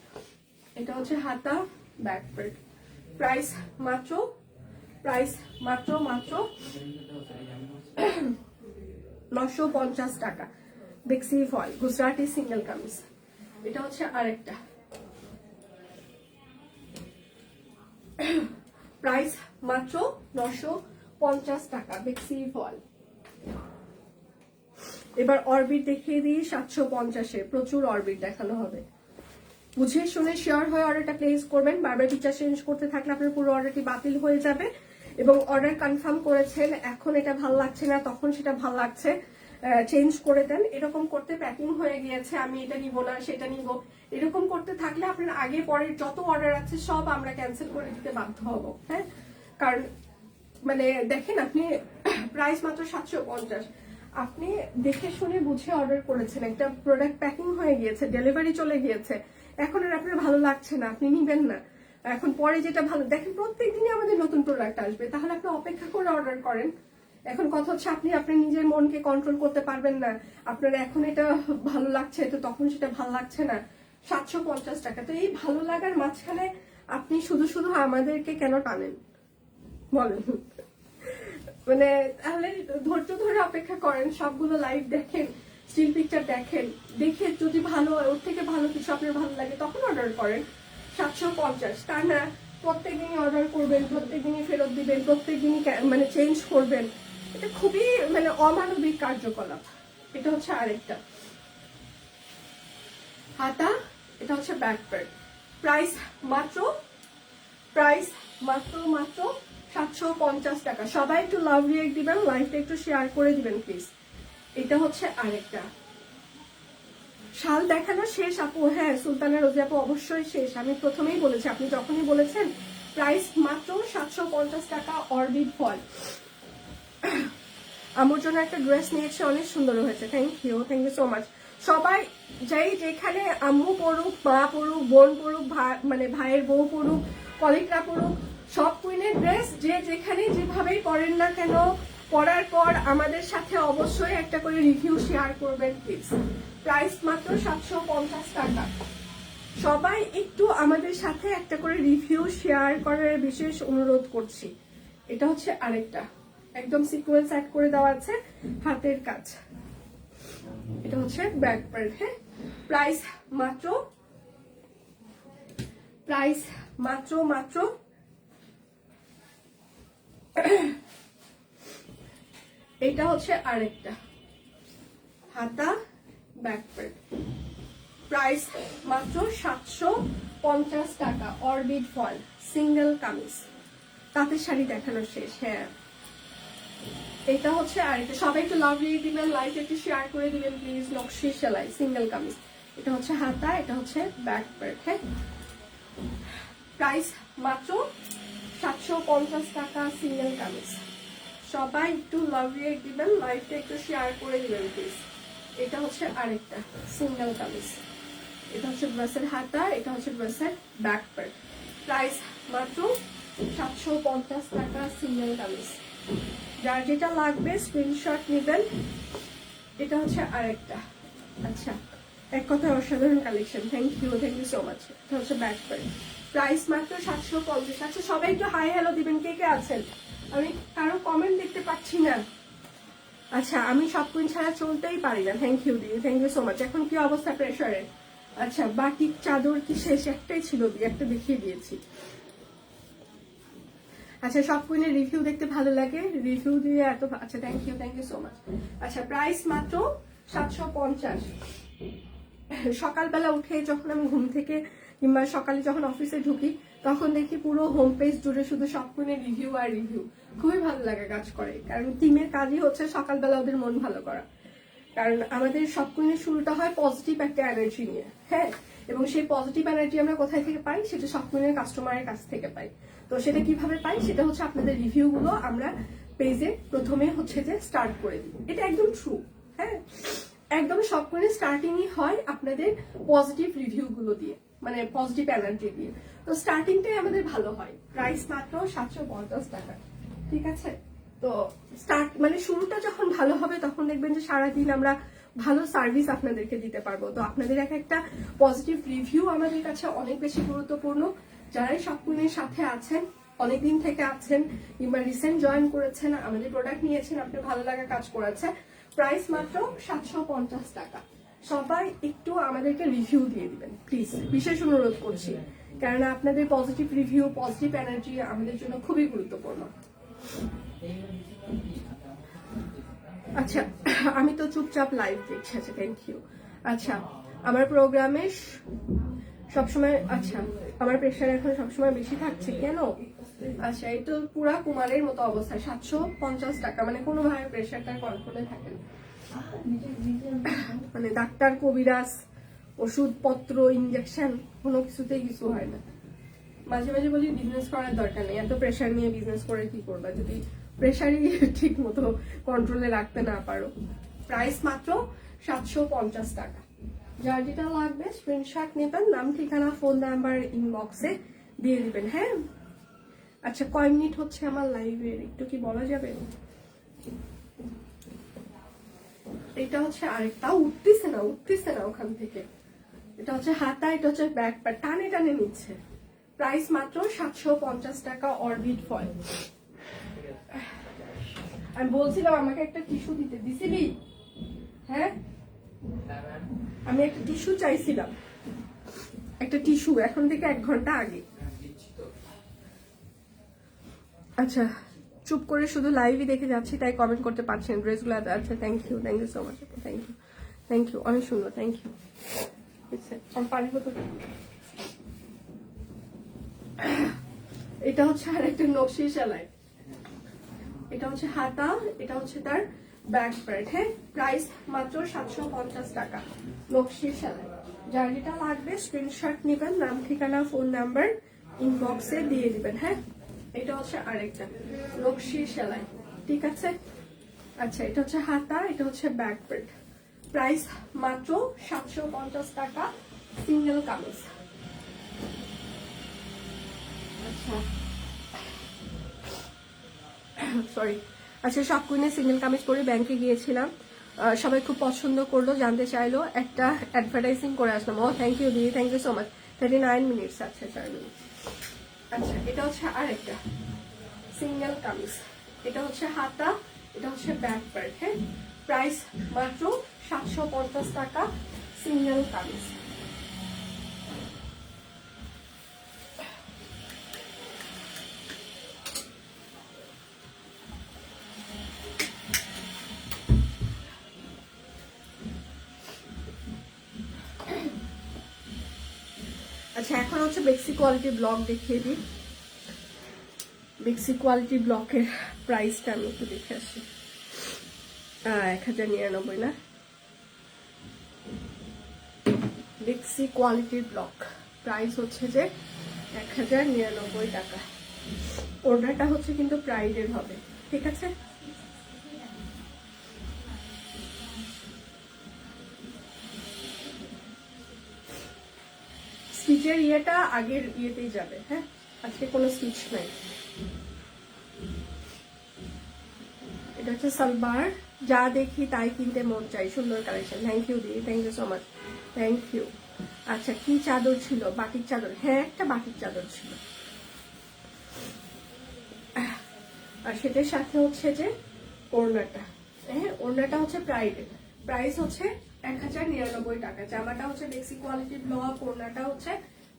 এটা হচ্ছে হাতা, ব্যাক পার্ট। প্রাইস মাত্র 950 টাকা, বেক্সি ভয়েল গুজরাটি সিঙ্গেল কামিজ। এটা হচ্ছে আরেকটা, প্রাইস মাত্র 950 টাকা, বেক্সি ভয়েল। এবার অরবিট দেখিয়ে দিই 750-এ, প্রচুর অরবিট দেখানো হবে। বুঝে শুনে শিওর হয়ে অর্ডারটা প্লেস করবেন। বারবার টিচার চেঞ্জ করতে থাকলে আপনার পুরো অর্ডারটি বাতিল হয়ে যাবে। এবং অর্ডার কনফার্ম করেছেন, এখন এটা ভালো লাগছে না, তখন সেটা ভালো লাগছে, চেঞ্জ করে দেন। এরকম করতে প্যাকিং হয়ে গিয়েছে, আমি এটা নিব না সেটা নিব, এরকম করতে থাকলে আপনার আগে পরের যত অর্ডার আছে সব আমরা ক্যান্সেল করে দিতে বাধ্য হব। হ্যাঁ, কারণ মানে দেখেন, আপনি প্রাইস মাত্র 750, আপনি দেখে শুনে বুঝে অর্ডার করেছেন, একটা প্রোডাক্ট প্যাকিং হয়ে গিয়েছে, ডেলিভারি চলে গিয়েছে, এখন আর আপনার ভালো লাগছে না, আপনি নিবেন না। এখন পরে যেটা ভালো, দেখেন প্রত্যেকদিনই আমাদের নতুন প্রোডাক্ট আসবে, তাহলে আপনি অপেক্ষা করে অর্ডার করেন। এখন কথা হচ্ছে আপনি আপনার নিজের মনকে কন্ট্রোল করতে পারবেন না, আপনার এখন এটা ভালো লাগছে তো তখন সেটা ভালো লাগছে না। 750 টাকা, তো এই ভালো লাগার মাঝখানে আপনি শুধু শুধু আমাদেরকে কেন টানেন বলেন? মানে তাহলে ধৈর্য ধরে অপেক্ষা করেন, সবগুলো লাইভ দেখেন, স্টিল পিকচার দেখেন, দেখে যদি ভালো, ওর থেকে ভালো কিছু আপনার ভালো লাগে তখন অর্ডার করেন। 750, তা না প্রত্যেকদিনই অর্ডার করবেন, প্রত্যেকদিনই ফেরত দিবেন, প্রত্যেকদিনই মানে চেঞ্জ করবেন, এটা খুবই মানে অমানবিক কার্যকলাপ। এটা হচ্ছে আরেকটা হাতা, এটা হচ্ছে ব্যাক পার্ট। প্রাইস মাত্র 750 টাকা। সবাই একটু লাভ রিয়েক্ট দিবেন, লাইভটা একটু শেয়ার করে দিবেন প্লিজ। এটা হচ্ছে আরেকটা শাল দেখানো শেষ আপু? হ্যাঁ সুলতানা রোজি আপু, অবশ্যই শেষ। আমি প্রথমেই বলেছি, আপনি যখনই বলেছেন। প্রাইস মাত্র 750 টাকা, অরবিট ফল। আমার জন্য একটা ড্রেস নিয়েছে, অনেক সুন্দর হয়েছে, থ্যাংক ইউ সো মাচ। সবাই যাই যেখানে, আম্মু পড়ুক, মা পড়ুক, বোন পড়ুক, মানে ভাইয়ের বউ পড়ুক, কলিগরা পড়ুক, সব কুইনের ড্রেস যে যেখানে যেভাবেই পরেন না কেন, পরার পর আমাদের সাথে অবশ্যই একটা করে রিভিউ শেয়ার করবেন প্লিজ। প্রাইস মাত্র 750 টাকা। সবাই একটু আমাদের সাথে একটা করে রিভিউ শেয়ার করার বিশেষ অনুরোধ করছি। এটা হচ্ছে আরেকটা, একদম সিকোয়েন্স অ্যাড করে দেওয়া আছে, হাতের কাজ। এটা হচ্ছে ব্যাক পার্ট। হ্যাঁ, প্রাইস মাত্র এটা হচ্ছে আরেকটা হাতা, ব্যাক পার্ট। প্রাইস মাত্র 750 টাকা, অরবিট ফল সিঙ্গেল কামিজ। তাঁতের শাড়ি দেখানো শেষ। হ্যাঁ, এটা হচ্ছে আরেকটা, সবাই একটু লাভ দিয়ে দিবেন, লাইক একটু শেয়ার করে দিবেন প্লিজ। নকশি সেলাই সিঙ্গেল কামিজ। এটা হচ্ছে হাতা, এটা হচ্ছে ব্যাক পার্ট। হ্যাঁ, প্রাইস মাত্র 750 টাকা, সিঙ্গেল কামিজ। সবাই একটু লাভ দিয়ে দিবেন, লাইকটা একটু শেয়ার করে দিবেন প্লিজ। এটা হচ্ছে আরেকটা সিঙ্গেল কামিজ। এটা হচ্ছে ড্রেসের হাতা, এটা হচ্ছে ড্রেসের ব্যাক পার্ট। প্রাইস মাত্র 750 টাকা, সিঙ্গেল কামিজ। যার যেটা লাগবে স্ক্রিনশট নেবেন। এটা হচ্ছে আরেকটা, আচ্ছা এক কথায় অসাধারণ collection, thank you so much. এটা হচ্ছে ব্যাক পার্ট। প্রাইস মাত্র 750। আচ্ছা সবাই একটু হাই হ্যালো দিবেন, কে কে আছেন? আমি কারো কমেন্ট দেখতে পাচ্ছি না। আচ্ছা, আমি সব কুইন ছাড়া চলতেই পারি না। Thank you so much. এখন কি অবস্থা প্রেশারের? আচ্ছা, বাটিক চাদর কি শেষ? একটাই ছিল, একটা দেখিয়ে দিয়েছি। আচ্ছা, সব কুইনের রিভিউ দেখতে ভালো লাগে, রিভিউ দিয়ে এত আচ্ছা, থ্যাংক ইউ সো মাচ। আচ্ছা, প্রাইস মাত্র 750। সকালবেলা উঠে যখন আমি ঘুম থেকে কিংবা সকালে যখন অফিসে ঢুকি তখন দেখি পুরো হোম পেজ জুড়ে শুধু সব কুইনের রিভিউ আর রিভিউ। খুবই ভালো লাগে কাজ করে, কারণ টিমের কাজই হচ্ছে সকালবেলা ওদের মন ভালো করা। কারণ আমাদের সব কুইনের শুরুটা হয় পজিটিভ একটা এনার্জি নিয়ে, হ্যাঁ, এবং সেই পজিটিভ এনার্জি আমরা কোথায় থেকে পাই? সেটা সব কুইনের কাস্টমারের কাছ থেকে পাই। তো সেটা কিভাবে পাই? সেটা হচ্ছে আপনাদের রিভিউ গুলো আমরা পেজে প্রথমে হচ্ছে যে স্টার্ট করে দিই। এটা একদম ট্রু, হ্যাঁ, একদম সব কুইনের স্টার্টিংই হয় আপনাদের পজিটিভ রিভিউ গুলো দিয়ে, মানে পজিটিভ এনার্জি দিয়ে। তো স্টার্টিংটাই আমাদের ভালো হয়। প্রাইস মাত্র 750 টাকা, ঠিক আছে? তো স্টার্ট মানে শুরুটা যখন ভালো হবে তখন দেখবেন যে সারাদিন আমরা ভালো সার্ভিস আপনাদেরকে দিতে পারবো। তো আপনাদের একটা পজিটিভ রিভিউ আমাদের কাছে অনেক বেশি গুরুত্বপূর্ণ। যারাই সব কুইনের সাথে আছেন, অনেকদিন থেকে আছেন কিংবা রিসেন্ট জয়েন করেছেন, আমাদের প্রোডাক্ট নিয়েছেন, আপনার ভালো লাগা কাজ করেছে, প্রাইস মাত্র 750 টাকা। সবাই একটু আমাদেরকে রিভিউ দিয়ে দিবেন প্লিজ, বিশেষ অনুরোধ করছি, কারণ আপনাদের পজিটিভ রিভিউ, পজিটিভ এনার্জি আমাদের জন্য খুবই গুরুত্বপূর্ণ। আচ্ছা, আমি তো চুপচাপ লাইভ দেখছি। আচ্ছা, থ্যাংক ইউ। আচ্ছা, আমার প্রোগ্রামে সবসময়, আচ্ছা, আমার প্রেশার এখন সবসময় বেশি থাকছে কেন? আচ্ছা, এই তো পুরা কুমারের মতো অবস্থা। 750 টাকা মানে কোনোভাবে প্রেশারটা কন্ট্রোলে থাকে না। মানে ডাক্তার, কবিরাজ, ওষুধপত্র, ইনজেকশন কোনো কিছুতেই কিছু হয় না। মাঝে মাঝে বলি বিজনেস করার দরকার নেই, এত প্রেশার নিয়ে বিজনেস করে কি করবা যদি প্রেশারই ঠিক মতো কন্ট্রোলে রাখতে না পারো। প্রাইস মাত্র 750 টাকা। যার যেটা লাগবে স্ক্রিনশট নেবেন, নাম, ঠিকানা, ফোন নাম্বার ইনবক্সে দিয়ে দিবেন, হ্যাঁ। আচ্ছা, কয় মিনিট হচ্ছে আমার লাইভের একটু কি বলা যাবে? এটা হচ্ছে আরেকটা, উঠতেছে না ওখান থেকে। এটা হচ্ছে হাতা, এটা হচ্ছে ব্যাক পার্ট, টানে টানে নিচ্ছে। প্রাইস মাত্র 750 টাকা, অরবিট ফয়েল। আমি বলছিলাম আমাকে একটা টিস্যু দিতে, দিছিলি? হ্যাঁ, আমি একটা টিস্যু চাইছিলাম, একটা টিস্যু এখন থেকে 1 ঘন্টা আগে। আচ্ছা, চুপ করে শুধু লাইভই দেখে যাচ্ছি তাই কমেন্ট করতে পারছেন। ড্রেসগুলো আচ্ছা, thank you so much, thank you, অনেক সুন্দর, থ্যাংক ইউ। আমার পানি বোতল। এটা হচ্ছে আর একটা নকশি সেলাই। এটা হচ্ছে হাতা, এটা হচ্ছে তার ব্যাক পার্ট, হ্যাঁ। প্রাইস মাত্র 750 টাকা, নকশি সেলাই। যার যেটা লাগবে স্ক্রিনশট নেবেন, নাম, ঠিকানা, ফোন নাম্বার ইনবক্সে দিয়ে দিবেন, হ্যাঁ। এটা হচ্ছে আরেকটা নকশি সেলাই, ঠিক আছে? আচ্ছা, এটা হচ্ছে হাতা, এটা হচ্ছে ব্যাক পার্ট। প্রাইস মাত্র 750 টাকা, সিঙ্গেল কামিজ। আচ্ছা, সরি। আচ্ছা, সব কুইনে সিঙ্গেল কামিজ পরে ব্যাংকে গিয়েছিলাম, সবাই খুব পছন্দ করলো, জানতে চাইলো, একটা অ্যাডভার্টাইজিং করে আসলাম। ও থ্যাংক ইউ দিদি, thank you so much. 39 minutes, আচ্ছা 4 মিনিট। আচ্ছা, এটা হচ্ছে আরেকটা সিঙ্গেল কামিজ। এটা হচ্ছে হাতা, এটা হচ্ছে ব্যাক পার্ট, হ্যাঁ। প্রাইস মাত্র 750 টাকা, সিঙ্গেল কামিজ। আচ্ছা, এখন হচ্ছে বেক্সি কোয়ালিটি ব্লক দেখিয়ে দিই। বেক্সি কোয়ালিটি ব্লকের প্রাইসটা আমি একটু দেখে আসি। 1099 না? বেক্সি কোয়ালিটির ব্লক প্রাইস হচ্ছে যে 1099 টাকা। অর্ডারটা হচ্ছে কিন্তু প্রাইডের হবে, ঠিক আছে? স্টিচের ইয়েটা আগের ইয়েতেই যাবে, হ্যাঁ, আজকে কোনো স্টিচ নাই। এটা হচ্ছে সালবার, যা দেখি তাই কিনতে মন চাই, সুন্দর কালেকশন। থ্যাংক ইউ দিদি, thank you so much, thank you. আচ্ছা, কি চাদর ছিল? বাটিক চাদর, হ্যাঁ, একটা বাটিক চাদর ছিল। আর সেটার সাথে হচ্ছে যে ওড়নাটা, হ্যাঁ, ওড়নাটা হচ্ছে প্রাইডের। প্রাইস হচ্ছে 1099 টাকা। জামাটা হচ্ছে বেক্সি কোয়ালিটির ব্লক, ওড়নাটা হচ্ছে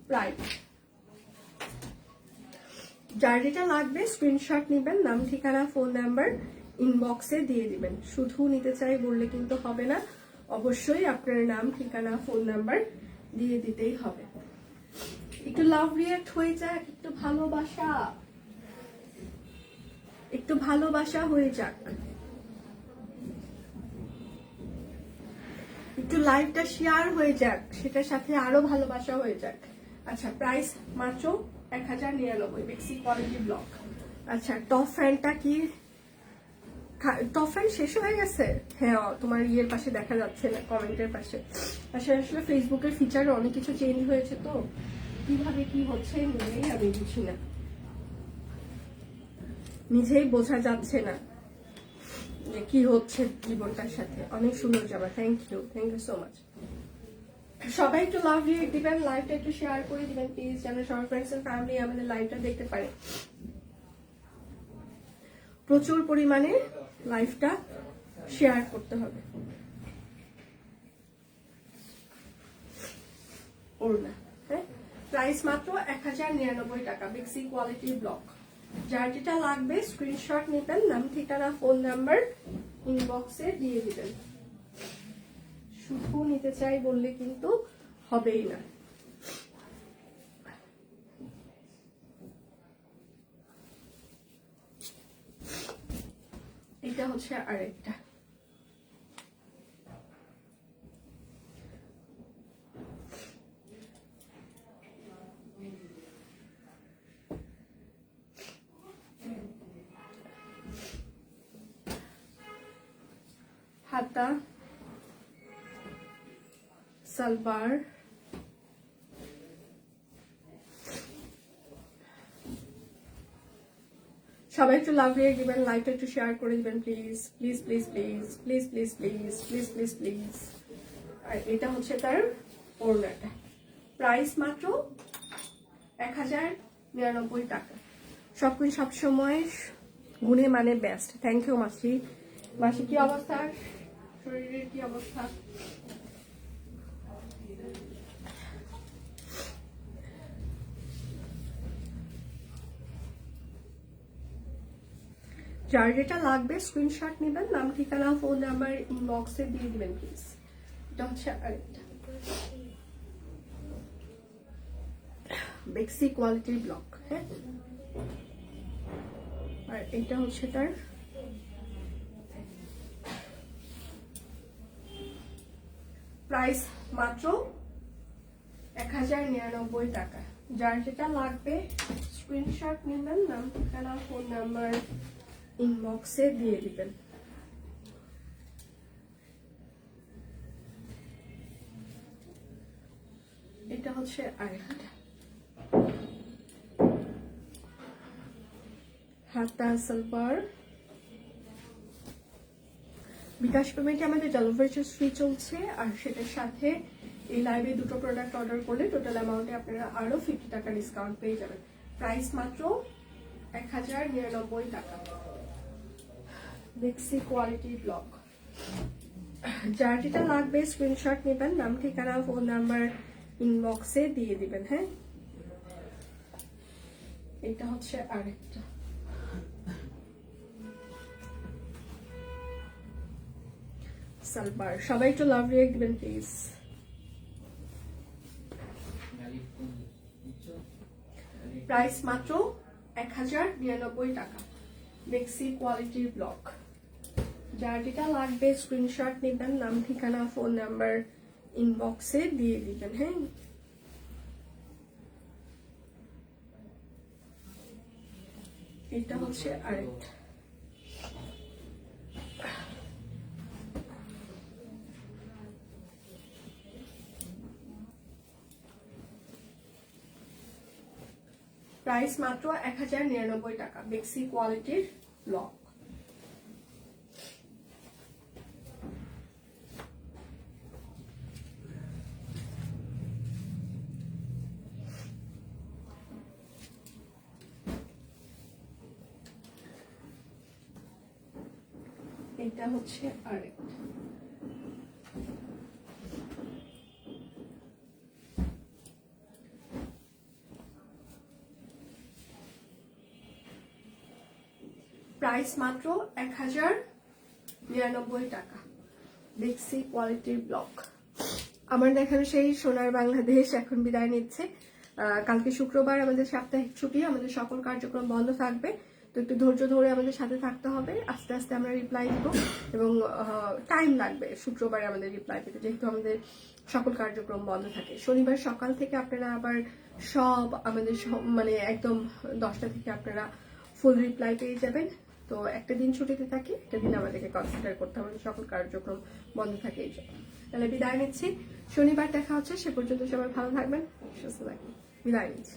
প্রাইড। যার যেটা লাগবে স্ক্রিনশট নেবেন, নাম ঠিকানা ফোন নাম্বার ইনবক্সে দিয়ে দিবেন। শুধু নিতে চাই বললে কিন্তু হবে না, অবশ্যই আপনার নাম ঠিকানা ফোন নাম্বার দিয়ে দিতেই হবে। একটু লাভ রিয়াক্ট হয়ে যাক, একটু ভালোবাসা, একটু ভালোবাসা হয়ে যাক, একটু লাইভটা শেয়ার হয়ে যাক, সেটার সাথে আরো ভালোবাসা হয়ে যাক। আচ্ছা, প্রাইস মাত্র 1099, বেক্সি কোয়ালিটি ব্লক। আচ্ছা, টপ ফ্যানটা কি টপ ফ্যান শেষ হয়ে গেছে? হ্যাঁ, তোমার ইয়ের পাশে দেখা যাচ্ছে না, কমেন্টের পাশে। আসলে ফেসবুকের ফিচারে অনেক কিছু চেঞ্জ হয়েছে, তো কিভাবে কি হচ্ছে নিজেই আমি বুঝি না, নিজেই বোঝা যাচ্ছে না যে কি হচ্ছে জীবনটার সাথে। অনেক সুন্দর জামা, থ্যাংক ইউ সো মাচ। সবাই একটু লাভ রিয়েক্ট দিবেন, লাইভটা একটু শেয়ার করে দিবেন প্লিজ, যেন সবার ফ্রেন্ডস এন্ড ফ্যামিলি আমাদের লাইভটা দেখতে পারে। প্রচুর পরিমাণে লাইভটা শেয়ার করতে হবে। ওড়না, হ্যাঁ, প্রাইস মাত্র 1099 টাকা, বেক্সি কোয়ালিটি ব্লক। যার যেটা লাগবে স্ক্রিনশট নেবেন, নাম ঠিকানা ফোন নাম্বার ইনবক্সে দিয়ে দিবেন। শুধু নিতে চাই বললে কিন্তু হবেই না। এটা হচ্ছে আরেকটা, হাতা সালবার, সবাই একটু লাভ রিয়েক্ট দিবেন, লাইভটা একটু শেয়ার করে দিবেন please please please please please please please please please please. আর এটা হচ্ছে তার ওড়নাটা, প্রাইস মাত্র 1099 টাকা। সবকিছু সবসময় গুণে মানে বেস্ট। থ্যাংক ইউ মাসি। মাসি কি অবস্থা, শরীরের কি অবস্থা? যার যেটা লাগবে স্ক্রিনশট নেবেন, নাম ঠিকানা ফোন নাম্বার ইনবক্সে দিয়ে দিবেন প্লিজ। এটা হচ্ছে আরেকটা বেক্সি কোয়ালিটির ব্লক, হ্যাঁ। আর এটা হচ্ছে তার প্রাইস মাত্র 1099 টাকা। যার যেটা লাগবে স্ক্রিনশট নেবেন, নাম ঠিকানা ফোন নাম্বার ইনবক্সে দিয়ে দিবেন। এটা হচ্ছে আরেকটা হাতা সালবার। বিকাশ পেমেন্টে আমাদের ডেলিভারি ফ্রি চলছে, আর সেটার সাথে এই লাইভে দুটো প্রোডাক্ট অর্ডার করলে টোটাল অ্যামাউন্টে আপনারা আরো 50 টাকা ডিসকাউন্ট পেয়ে যাবেন। প্রাইস মাত্র 1099 টাকা, বেক্সি কোয়ালিটি ব্লক। যার যেটা লাগবে স্ক্রিনশট নেবেন, নাম ঠিকানা ফোন নাম্বার ইনবক্সে দিয়ে দিবেন, হ্যাঁ। এটা হচ্ছে আরেকটা সালবার। সবাই একটু লাভ রিয়েক্ট দিবেন প্লিজ। প্রাইস মাত্র 1099 টাকা, বেক্সি কোয়ালিটির ব্লক। যার যেটা লাগবে স্ক্রিনশট নেবেন, নাম ঠিকানা ফোন নাম্বার ইনবক্সে দিয়ে দিবেন, হ্যাঁ। এটা হচ্ছে আরেকটা প্রাইস মাত্র 1099 টাকা, বেক্সি কোয়ালিটির ব্লক। এটা হচ্ছে আরেকটা প্রাইস মাত্র 1099 টাকা। দেখছি কোয়ালিটির ব্লক। আমার দেখানো সেই সোনার বাংলাদেশ এখন বিদায় নিচ্ছে। কালকে শুক্রবার আমাদের সাপ্তাহিক ছুটি, আমাদের সকল কার্যক্রম বন্ধ থাকবে, তো একটু ধৈর্য ধরে আমাদের সাথে থাকতে হবে। আস্তে আস্তে আমরা রিপ্লাই দিব এবং টাইম লাগবে শুক্রবারে আমাদের রিপ্লাই দিতে, যেহেতু আমাদের সকল কার্যক্রম বন্ধ থাকে। শনিবার সকাল থেকে আপনারা আবার সব আমাদের মানে একদম 10টা থেকে আপনারা ফুল রিপ্লাই পেয়ে যাবেন। তো একটা দিন ছুটিতে থাকি, একটা দিন আমাদেরকে কনসিডার করতে হবে, সকল কার্যক্রম বন্ধ থাকে এই জন্য। তাহলে বিদায় নিচ্ছি, শনিবার দেখা হচ্ছে। সে পর্যন্ত সবাই ভালো থাকবেন, সুস্থ থাকবেন, বিদায় নিচ্ছি।